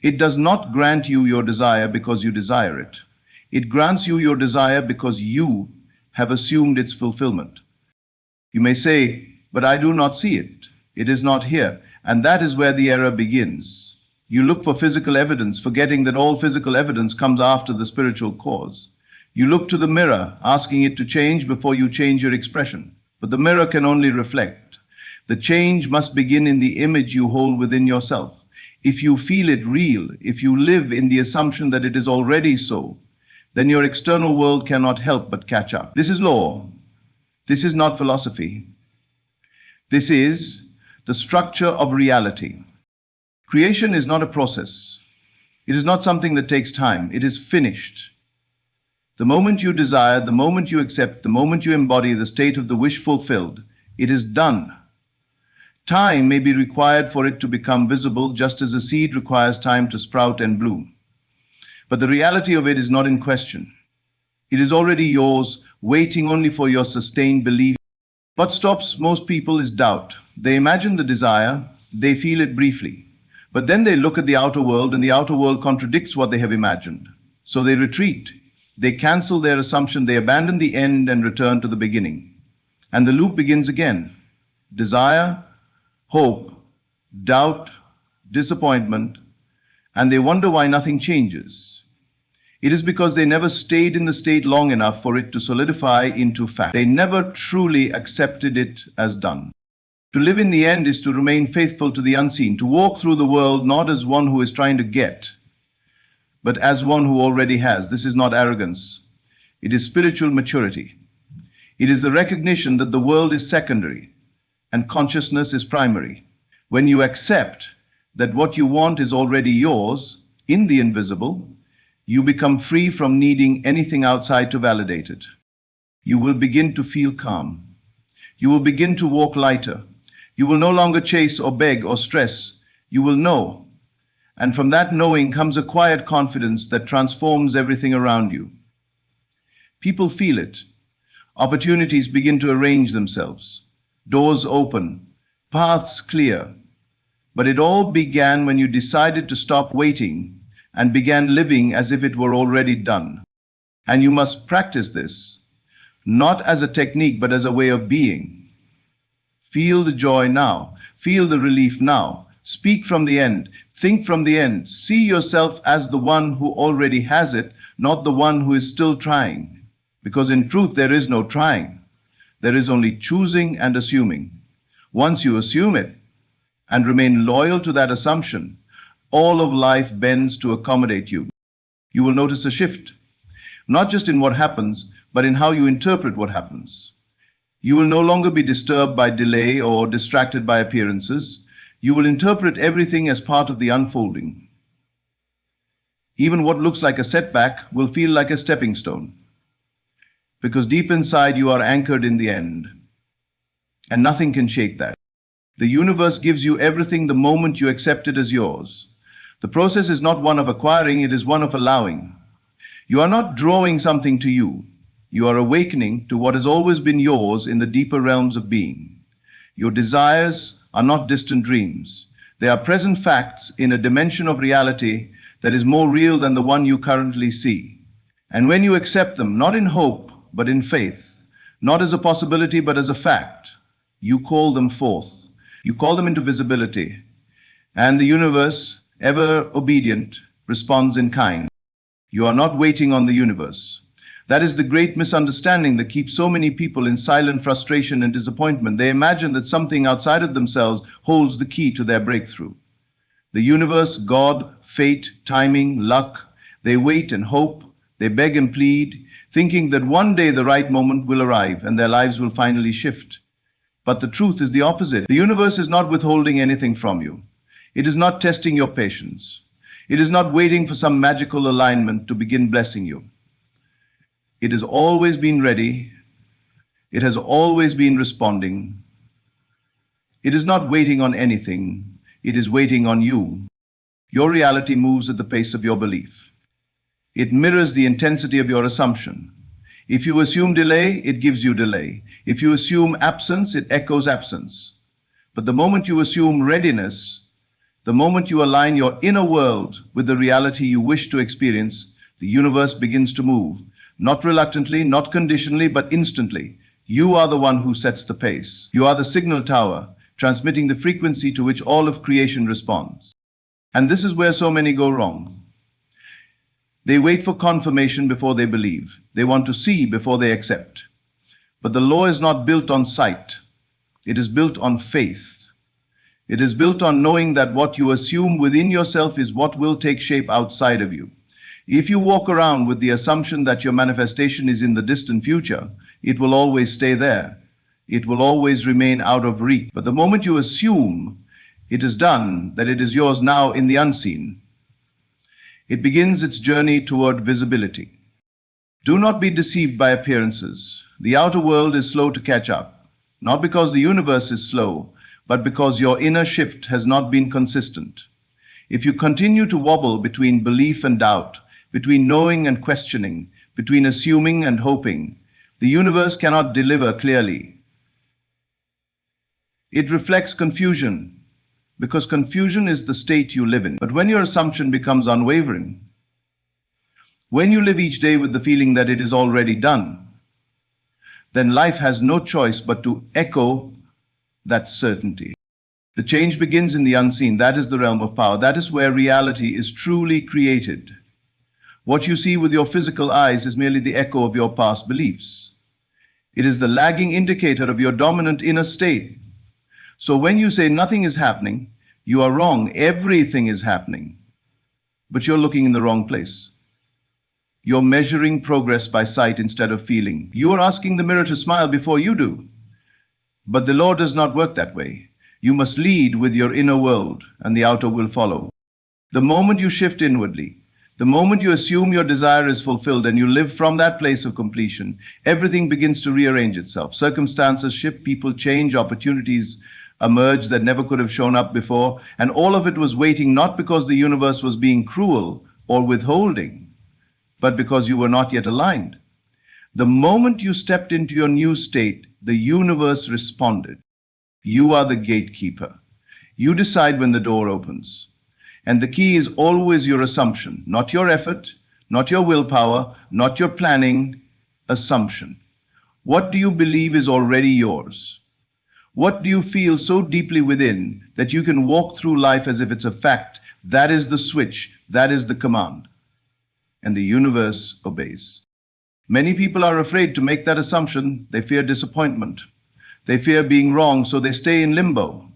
It does not grant you your desire because you desire it. It grants you your desire because you have assumed its fulfillment. You may say, but I do not see it. It is not here. And that is where the error begins. You look for physical evidence, forgetting that all physical evidence comes after the spiritual cause. You look to the mirror, asking it to change before you change your expression. But the mirror can only reflect. The change must begin in the image you hold within yourself. If you feel it real, if you live in the assumption that it is already so, then your external world cannot help but catch up. This is law. This is not philosophy. This is the structure of reality. Creation is not a process. It is not something that takes time. It is finished. The moment you desire, the moment you accept, the moment you embody the state of the wish fulfilled, it is done. Time may be required for it to become visible, just as a seed requires time to sprout and bloom. But the reality of it is not in question. It is already yours, waiting only for your sustained belief. What stops most people is doubt. They imagine the desire, they feel it briefly, But then they look at the outer world, and the outer world contradicts what they have imagined. So they retreat. They cancel their assumption. They abandon the end and return to the beginning. And the loop begins again. Desire, hope, doubt, disappointment, and they wonder why nothing changes. It is because they never stayed in the state long enough for it to solidify into fact. They never truly accepted it as done. To live in the end is to remain faithful to the unseen, to walk through the world not as one who is trying to get, but as one who already has. This is not arrogance. It is spiritual maturity. It is the recognition that the world is secondary and consciousness is primary. When you accept that what you want is already yours in the invisible, you become free from needing anything outside to validate it. You will begin to feel calm. You will begin to walk lighter. You will no longer chase or beg or stress. You will know. And from that knowing comes a quiet confidence that transforms everything around you. People feel it. Opportunities begin to arrange themselves. Doors open. Paths clear. But it all began when you decided to stop waiting and began living as if it were already done. And you must practice this, not as a technique, but as a way of being. Feel the joy now. Feel the relief now. Speak from the end. Think from the end. See yourself as the one who already has it, not the one who is still trying. Because in truth, there is no trying. There is only choosing and assuming. Once you assume it and remain loyal to that assumption, all of life bends to accommodate you. You will notice a shift, not just in what happens, but in how you interpret what happens. You will no longer be disturbed by delay or distracted by appearances. You will interpret everything as part of the unfolding. Even what looks like a setback will feel like a stepping stone, because deep inside you are anchored in the end, and nothing can shake that. The universe gives you everything the moment you accept it as yours. The process is not one of acquiring, it is one of allowing. You are not drawing something to you. You are awakening to what has always been yours in the deeper realms of being. Your desires are not distant dreams. They are present facts in a dimension of reality that is more real than the one you currently see. And when you accept them, not in hope, but in faith, not as a possibility, but as a fact, you call them forth. You call them into visibility. And the universe, ever obedient, responds in kind. You are not waiting on the universe. That is the great misunderstanding that keeps so many people in silent frustration and disappointment. They imagine that something outside of themselves holds the key to their breakthrough. The universe, God, fate, timing, luck, they wait and hope, they beg and plead, thinking that one day the right moment will arrive and their lives will finally shift. But the truth is the opposite. The universe is not withholding anything from you. It is not testing your patience. It is not waiting for some magical alignment to begin blessing you. It has always been ready. It has always been responding. It is not waiting on anything. It is waiting on you. Your reality moves at the pace of your belief. It mirrors the intensity of your assumption. If you assume delay, it gives you delay. If you assume absence, it echoes absence. But the moment you assume readiness, the moment you align your inner world with the reality you wish to experience, the universe begins to move. Not reluctantly, not conditionally, but instantly. You are the one who sets the pace. You are the signal tower, transmitting the frequency to which all of creation responds. And this is where so many go wrong. They wait for confirmation before they believe. They want to see before they accept. But the law is not built on sight. It is built on faith. It is built on knowing that what you assume within yourself is what will take shape outside of you. If you walk around with the assumption that your manifestation is in the distant future, it will always stay there. It will always remain out of reach. But the moment you assume it is done, that it is yours now in the unseen, it begins its journey toward visibility. Do not be deceived by appearances. The outer world is slow to catch up, not because the universe is slow, but because your inner shift has not been consistent. If you continue to wobble between belief and doubt, between knowing and questioning, between assuming and hoping, the universe cannot deliver clearly. It reflects confusion, because confusion is the state you live in. But when your assumption becomes unwavering, when you live each day with the feeling that it is already done, then life has no choice but to echo that certainty. The change begins in the unseen. That is the realm of power. That is where reality is truly created. What you see with your physical eyes is merely the echo of your past beliefs. It is the lagging indicator of your dominant inner state. So when you say nothing is happening, you are wrong. Everything is happening. But you're looking in the wrong place. You're measuring progress by sight instead of feeling. You are asking the mirror to smile before you do. But the law does not work that way. You must lead with your inner world, and the outer will follow. The moment you shift inwardly, the moment you assume your desire is fulfilled and you live from that place of completion, everything begins to rearrange itself. Circumstances shift, people change, opportunities emerge that never could have shown up before, and all of it was waiting not because the universe was being cruel or withholding, but because you were not yet aligned. The moment you stepped into your new state, the universe responded. You are the gatekeeper. You decide when the door opens. And the key is always your assumption, not your effort, not your willpower, not your planning, assumption. What do you believe is already yours? What do you feel so deeply within that you can walk through life as if it's a fact? That is the switch, that is the command. And the universe obeys. Many people are afraid to make that assumption. They fear disappointment. They fear being wrong, so they stay in limbo,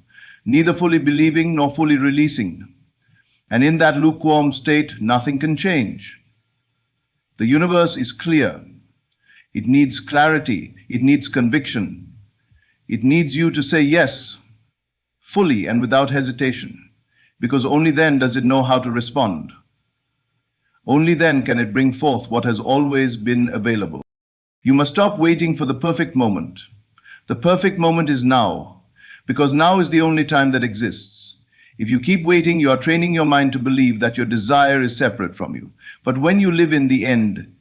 neither fully believing nor fully releasing. And in that lukewarm state, nothing can change. The universe is clear. It needs clarity. It needs conviction. It needs you to say yes, fully and without hesitation, because only then does it know how to respond. Only then can it bring forth what has always been available. You must stop waiting for the perfect moment. The perfect moment is now, because now is the only time that exists. If you keep waiting, you are training your mind to believe that your desire is separate from you. But when you live in the end,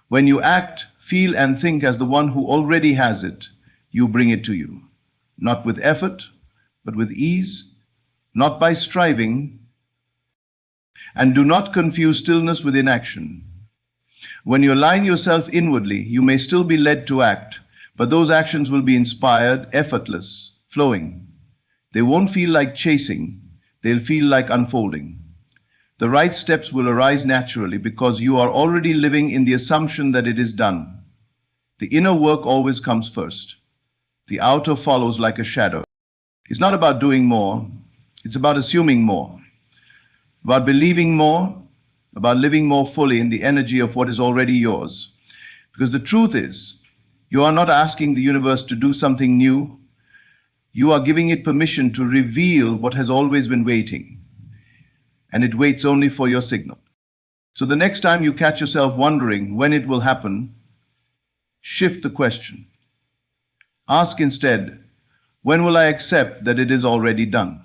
when you act, feel, and think as the one who already has it, you bring it to you. Not with effort, but with ease, not by striving. And do not confuse stillness with inaction. When you align yourself inwardly, you may still be led to act, but those actions will be inspired, effortless, flowing. They won't feel like chasing. They'll feel like unfolding. The right steps will arise naturally because you are already living in the assumption that it is done. The inner work always comes first. The outer follows like a shadow. It's not about doing more. It's about assuming more, about believing more, about living more fully in the energy of what is already yours. Because the truth is, you are not asking the universe to do something new. You are giving it permission to reveal what has always been waiting, and it waits only for your signal. So the next time you catch yourself wondering when it will happen, shift the question. Ask instead, when will I accept that it is already done?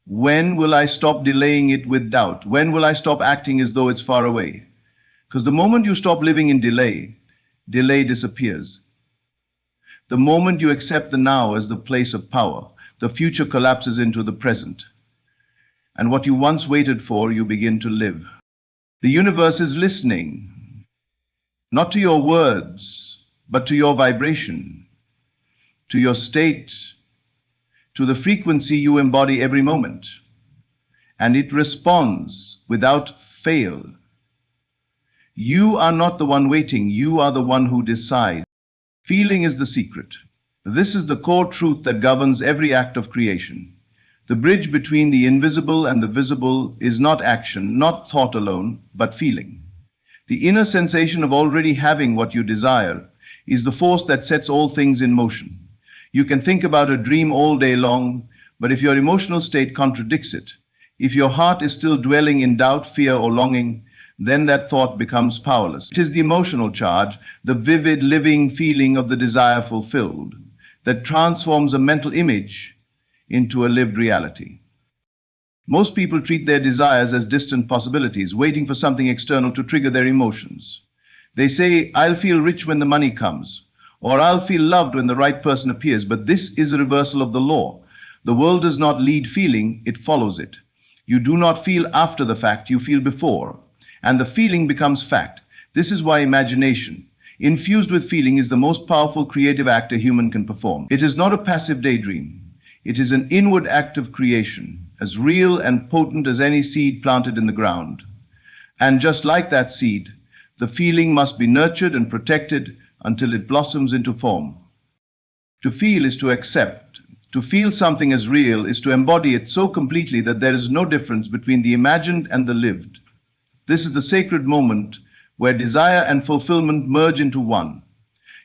When will I stop delaying it with doubt? When will I stop acting as though it's far away? Because the moment you stop living in delay, delay disappears. The moment you accept the now as the place of power, the future collapses into the present. And what you once waited for, you begin to live. The universe is listening, not to your words, but to your vibration, to your state, to the frequency you embody every moment. And it responds without fail. You are not the one waiting, you are the one who decides. Feeling is the secret. This is the core truth that governs every act of creation. The bridge between the invisible and the visible is not action, not thought alone, but feeling. The inner sensation of already having what you desire is the force that sets all things in motion. You can think about a dream all day long, but if your emotional state contradicts it, if your heart is still dwelling in doubt, fear, or longing, then that thought becomes powerless. It is the emotional charge, the vivid, living feeling of the desire fulfilled, that transforms a mental image into a lived reality. Most people treat their desires as distant possibilities, waiting for something external to trigger their emotions. They say, I'll feel rich when the money comes, or I'll feel loved when the right person appears, but this is a reversal of the law. The world does not lead feeling, it follows it. You do not feel after the fact, you feel before. And the feeling becomes fact. This is why imagination, infused with feeling, is the most powerful creative act a human can perform. It is not a passive daydream. It is an inward act of creation, as real and potent as any seed planted in the ground. And just like that seed, the feeling must be nurtured and protected until it blossoms into form. To feel is to accept. To feel something as real is to embody it so completely that there is no difference between the imagined and the lived. This is the sacred moment where desire and fulfillment merge into one.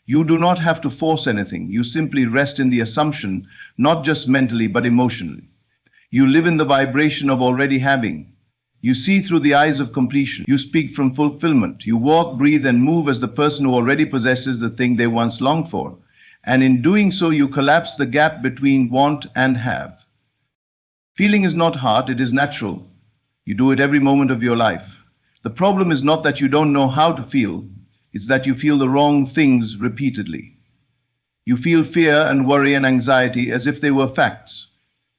You do not have to force anything. You simply rest in the assumption, not just mentally but emotionally. You live in the vibration of already having. You see through the eyes of completion. You speak from fulfillment. You walk, breathe, and move as the person who already possesses the thing they once longed for. And in doing so, you collapse the gap between want and have. Feeling is not hard, it is natural. You do it every moment of your life. The problem is not that you don't know how to feel, it's that you feel the wrong things repeatedly. You feel fear and worry and anxiety as if they were facts,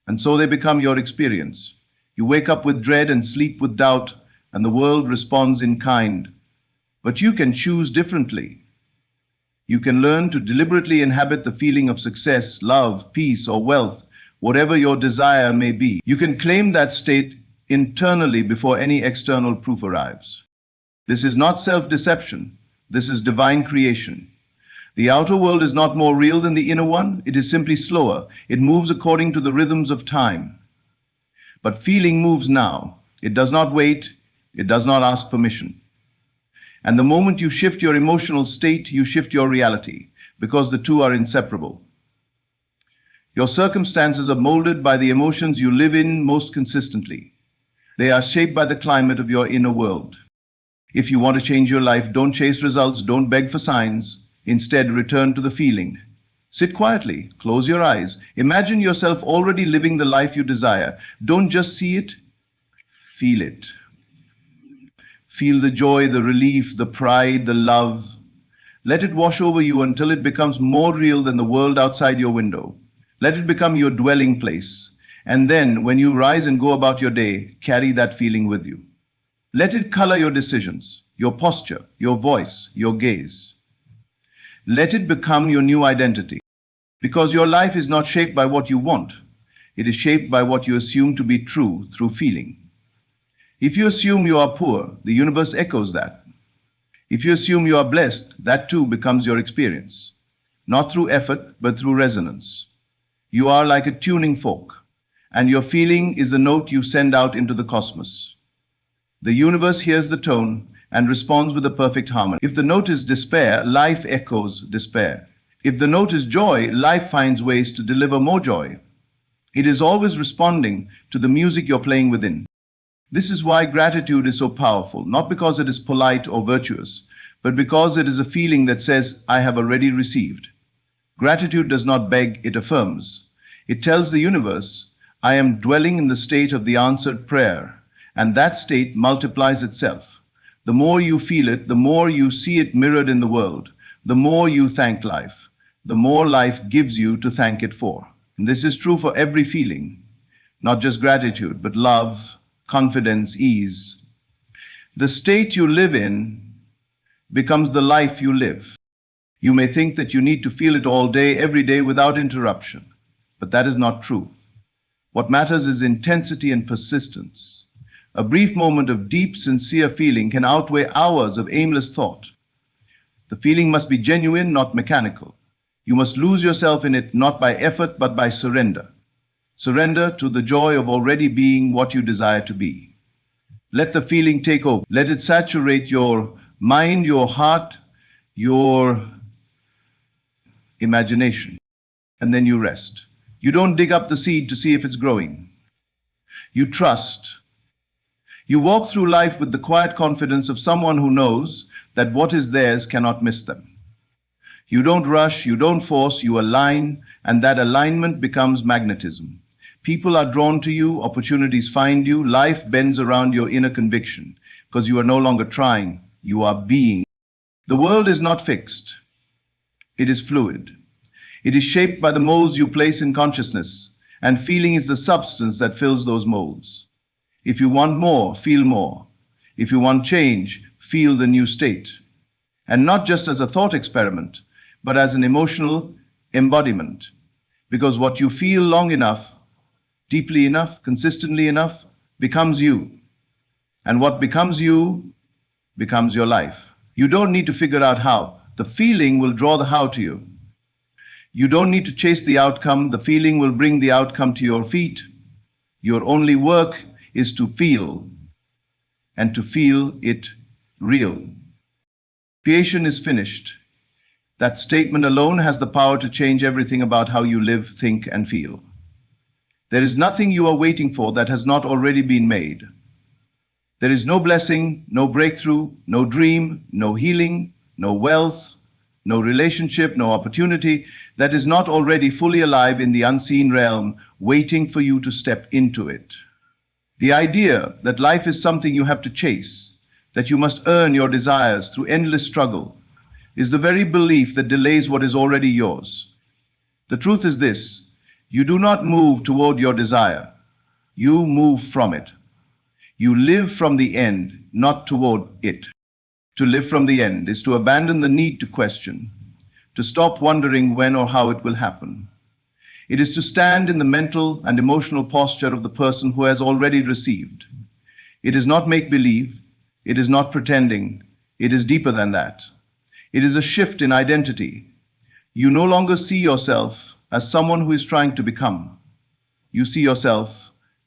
and so they become your experience. You wake up with dread and sleep with doubt, and the world responds in kind. But you can choose differently. You can learn to deliberately inhabit the feeling of success, love, peace, or wealth, whatever your desire may be. You can claim that state internally before any external proof arrives. This is not self-deception. This is divine creation. The outer world is not more real than the inner one. It is simply slower. It moves according to the rhythms of time. But feeling moves now. It does not wait. It does not ask permission. And the moment you shift your emotional state, you shift your reality, because the two are inseparable. Your circumstances are molded by the emotions you live in most consistently. They are shaped by the climate of your inner world. If you want to change your life, don't chase results, don't beg for signs. Instead, return to the feeling. Sit quietly, close your eyes. Imagine yourself already living the life you desire. Don't just see it, feel it. Feel the joy, the relief, the pride, the love. Let it wash over you until it becomes more real than the world outside your window. Let it become your dwelling place. And then, when you rise and go about your day, carry that feeling with you. Let it color your decisions, your posture, your voice, your gaze. Let it become your new identity. Because your life is not shaped by what you want. It is shaped by what you assume to be true through feeling. If you assume you are poor, the universe echoes that. If you assume you are blessed, that too becomes your experience. Not through effort, but through resonance. You are like a tuning fork, and your feeling is the note you send out into the cosmos. The universe hears the tone and responds with a perfect harmony. If the note is despair, life echoes despair. If the note is joy, life finds ways to deliver more joy. It is always responding to the music you're playing within. This is why gratitude is so powerful, not because it is polite or virtuous, but because it is a feeling that says, I have already received. Gratitude does not beg, it affirms. It tells the universe, I am dwelling in the state of the answered prayer, and that state multiplies itself. The more you feel it, the more you see it mirrored in the world, the more you thank life, the more life gives you to thank it for. And this is true for every feeling, not just gratitude, but love, confidence, ease. The state you live in becomes the life you live. You may think that you need to feel it all day, every day, without interruption, but that is not true. What matters is intensity and persistence. A brief moment of deep, sincere feeling can outweigh hours of aimless thought. The feeling must be genuine, not mechanical. You must lose yourself in it, not by effort, but by surrender. Surrender to the joy of already being what you desire to be. Let the feeling take over. Let it saturate your mind, your heart, your imagination. And then you rest. You don't dig up the seed to see if it's growing. You trust. You walk through life with the quiet confidence of someone who knows that what is theirs cannot miss them. You don't rush, you don't force, you align, and that alignment becomes magnetism. People are drawn to you, opportunities find you, life bends around your inner conviction, because you are no longer trying, you are being. The world is not fixed. It is fluid. It is shaped by the molds you place in consciousness, and feeling is the substance that fills those molds. If you want more, feel more. If you want change, feel the new state. And not just as a thought experiment, but as an emotional embodiment. Because what you feel long enough, deeply enough, consistently enough, becomes you. And what becomes you becomes your life. You don't need to figure out how. The feeling will draw the how to you. You don't need to chase the outcome. The feeling will bring the outcome to your feet. Your only work is to feel, and to feel it real. Creation is finished. That statement alone has the power to change everything about how you live, think, and feel. There is nothing you are waiting for that has not already been made. There is no blessing, no breakthrough, no dream, no healing, no wealth, no relationship, no opportunity that is not already fully alive in the unseen realm, waiting for you to step into it. The idea that life is something you have to chase, that you must earn your desires through endless struggle, is the very belief that delays what is already yours. The truth is this: you do not move toward your desire, you move from it. You live from the end, not toward it. To live from the end is to abandon the need to question, to stop wondering when or how it will happen. It is to stand in the mental and emotional posture of the person who has already received. It is not make-believe, it is not pretending, it is deeper than that. It is a shift in identity. You no longer see yourself as someone who is trying to become. You see yourself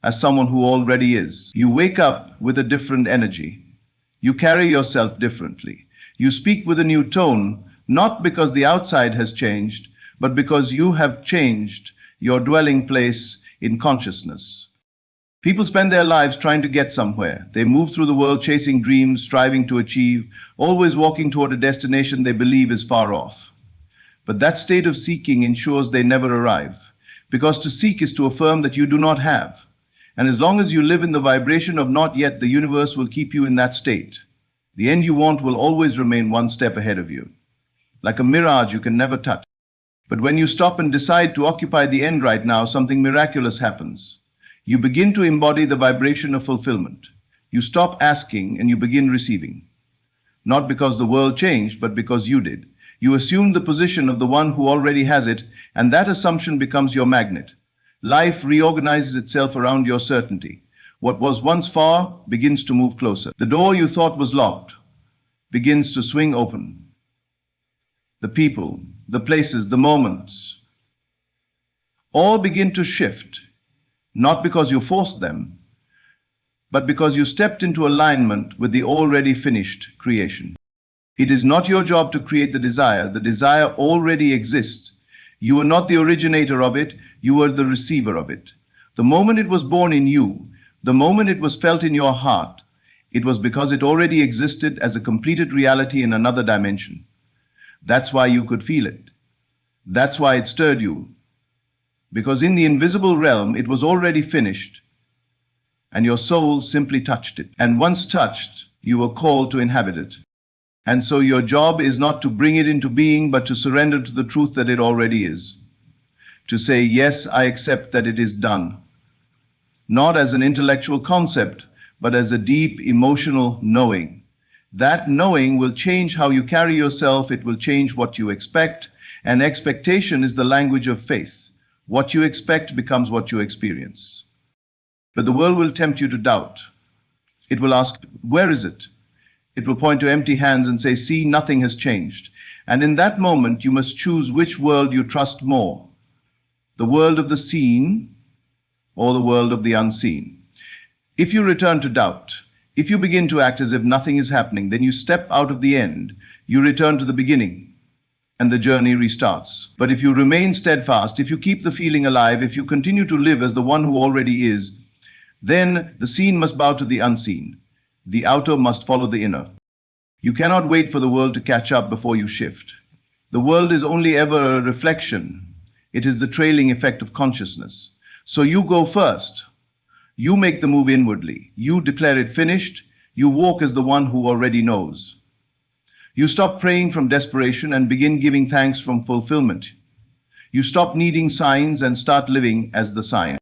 as someone who already is. You wake up with a different energy. You carry yourself differently. You speak with a new tone, not because the outside has changed, but because you have changed your dwelling place in consciousness. People spend their lives trying to get somewhere. They move through the world chasing dreams, striving to achieve, always walking toward a destination they believe is far off. But that state of seeking ensures they never arrive, because to seek is to affirm that you do not have. And as long as you live in the vibration of not yet, the universe will keep you in that state. The end you want will always remain one step ahead of you, like a mirage you can never touch. But when you stop and decide to occupy the end right now, something miraculous happens. You begin to embody the vibration of fulfillment. You stop asking and you begin receiving. Not because the world changed, but because you did. You assume the position of the one who already has it, and that assumption becomes your magnet. Life reorganizes itself around your certainty. What was once far begins to move closer. The door you thought was locked begins to swing open. The people, the places, the moments, all begin to shift, not because you forced them, but because you stepped into alignment with the already finished creation. It is not your job to create the desire already exists. You were not the originator of it, you were the receiver of it. The moment it was born in you, the moment it was felt in your heart, it was because it already existed as a completed reality in another dimension. That's why you could feel it. That's why it stirred you. Because in the invisible realm, it was already finished, and your soul simply touched it. And once touched, you were called to inhabit it. And so your job is not to bring it into being, but to surrender to the truth that it already is. To say, yes, I accept that it is done. Not as an intellectual concept, but as a deep emotional knowing. That knowing will change how you carry yourself. It will change what you expect. And expectation is the language of faith. What you expect becomes what you experience. But the world will tempt you to doubt. It will ask, where is it? It will point to empty hands and say, see, nothing has changed. And in that moment, you must choose which world you trust more. The world of the seen or the world of the unseen. If you return to doubt, if you begin to act as if nothing is happening, then you step out of the end, you return to the beginning, and the journey restarts. But if you remain steadfast, if you keep the feeling alive, if you continue to live as the one who already is, then the seen must bow to the unseen. The outer must follow the inner. You cannot wait for the world to catch up before you shift. The world is only ever a reflection. It is the trailing effect of consciousness. So you go first. You make the move inwardly. You declare it finished. You walk as the one who already knows. You stop praying from desperation and begin giving thanks from fulfillment. You stop needing signs and start living as the sign.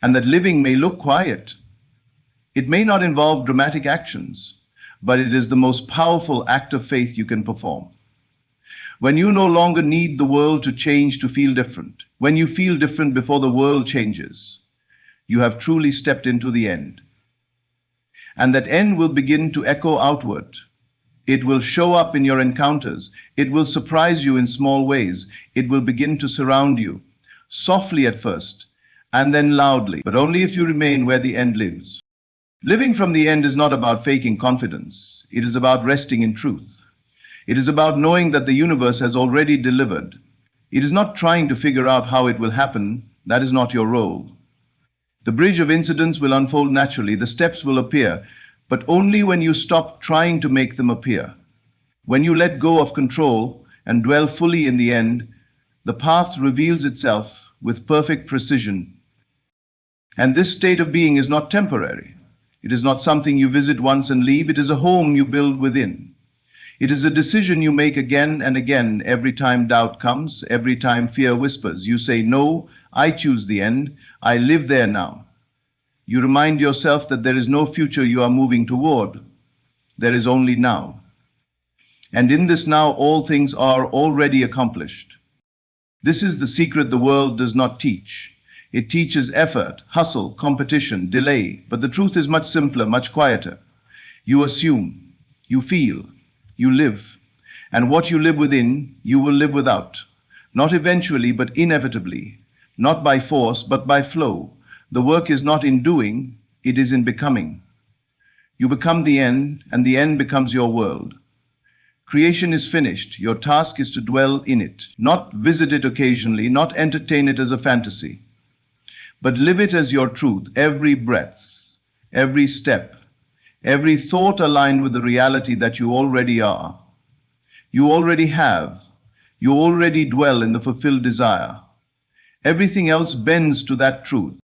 And that living may look quiet. It may not involve dramatic actions, but it is the most powerful act of faith you can perform. When you no longer need the world to change to feel different, when you feel different before the world changes, you have truly stepped into the end. And that end will begin to echo outward. It will show up in your encounters. It will surprise you in small ways. It will begin to surround you, softly at first, and then loudly, but only if you remain where the end lives. Living from the end is not about faking confidence. It is about resting in truth. It is about knowing that the universe has already delivered. It is not trying to figure out how it will happen. That is not your role. The bridge of incidents will unfold naturally. The steps will appear, but only when you stop trying to make them appear. When you let go of control and dwell fully in the end, the path reveals itself with perfect precision. And this state of being is not temporary. It is not something you visit once and leave. It is a home you build within. It is a decision you make again and again every time doubt comes, every time fear whispers. You say, no, I choose the end. I live there now. You remind yourself that there is no future you are moving toward. There is only now. And in this now, all things are already accomplished. This is the secret the world does not teach. It teaches effort, hustle, competition, delay, but the truth is much simpler, much quieter. You assume, you feel, you live, and what you live within, you will live without. Not eventually, but inevitably. Not by force, but by flow. The work is not in doing, it is in becoming. You become the end, and the end becomes your world. Creation is finished. Your task is to dwell in it, not visit it occasionally, not entertain it as a fantasy, but live it as your truth, every breath, every step, every thought aligned with the reality that you already are. You already have. You already dwell in the fulfilled desire. Everything else bends to that truth.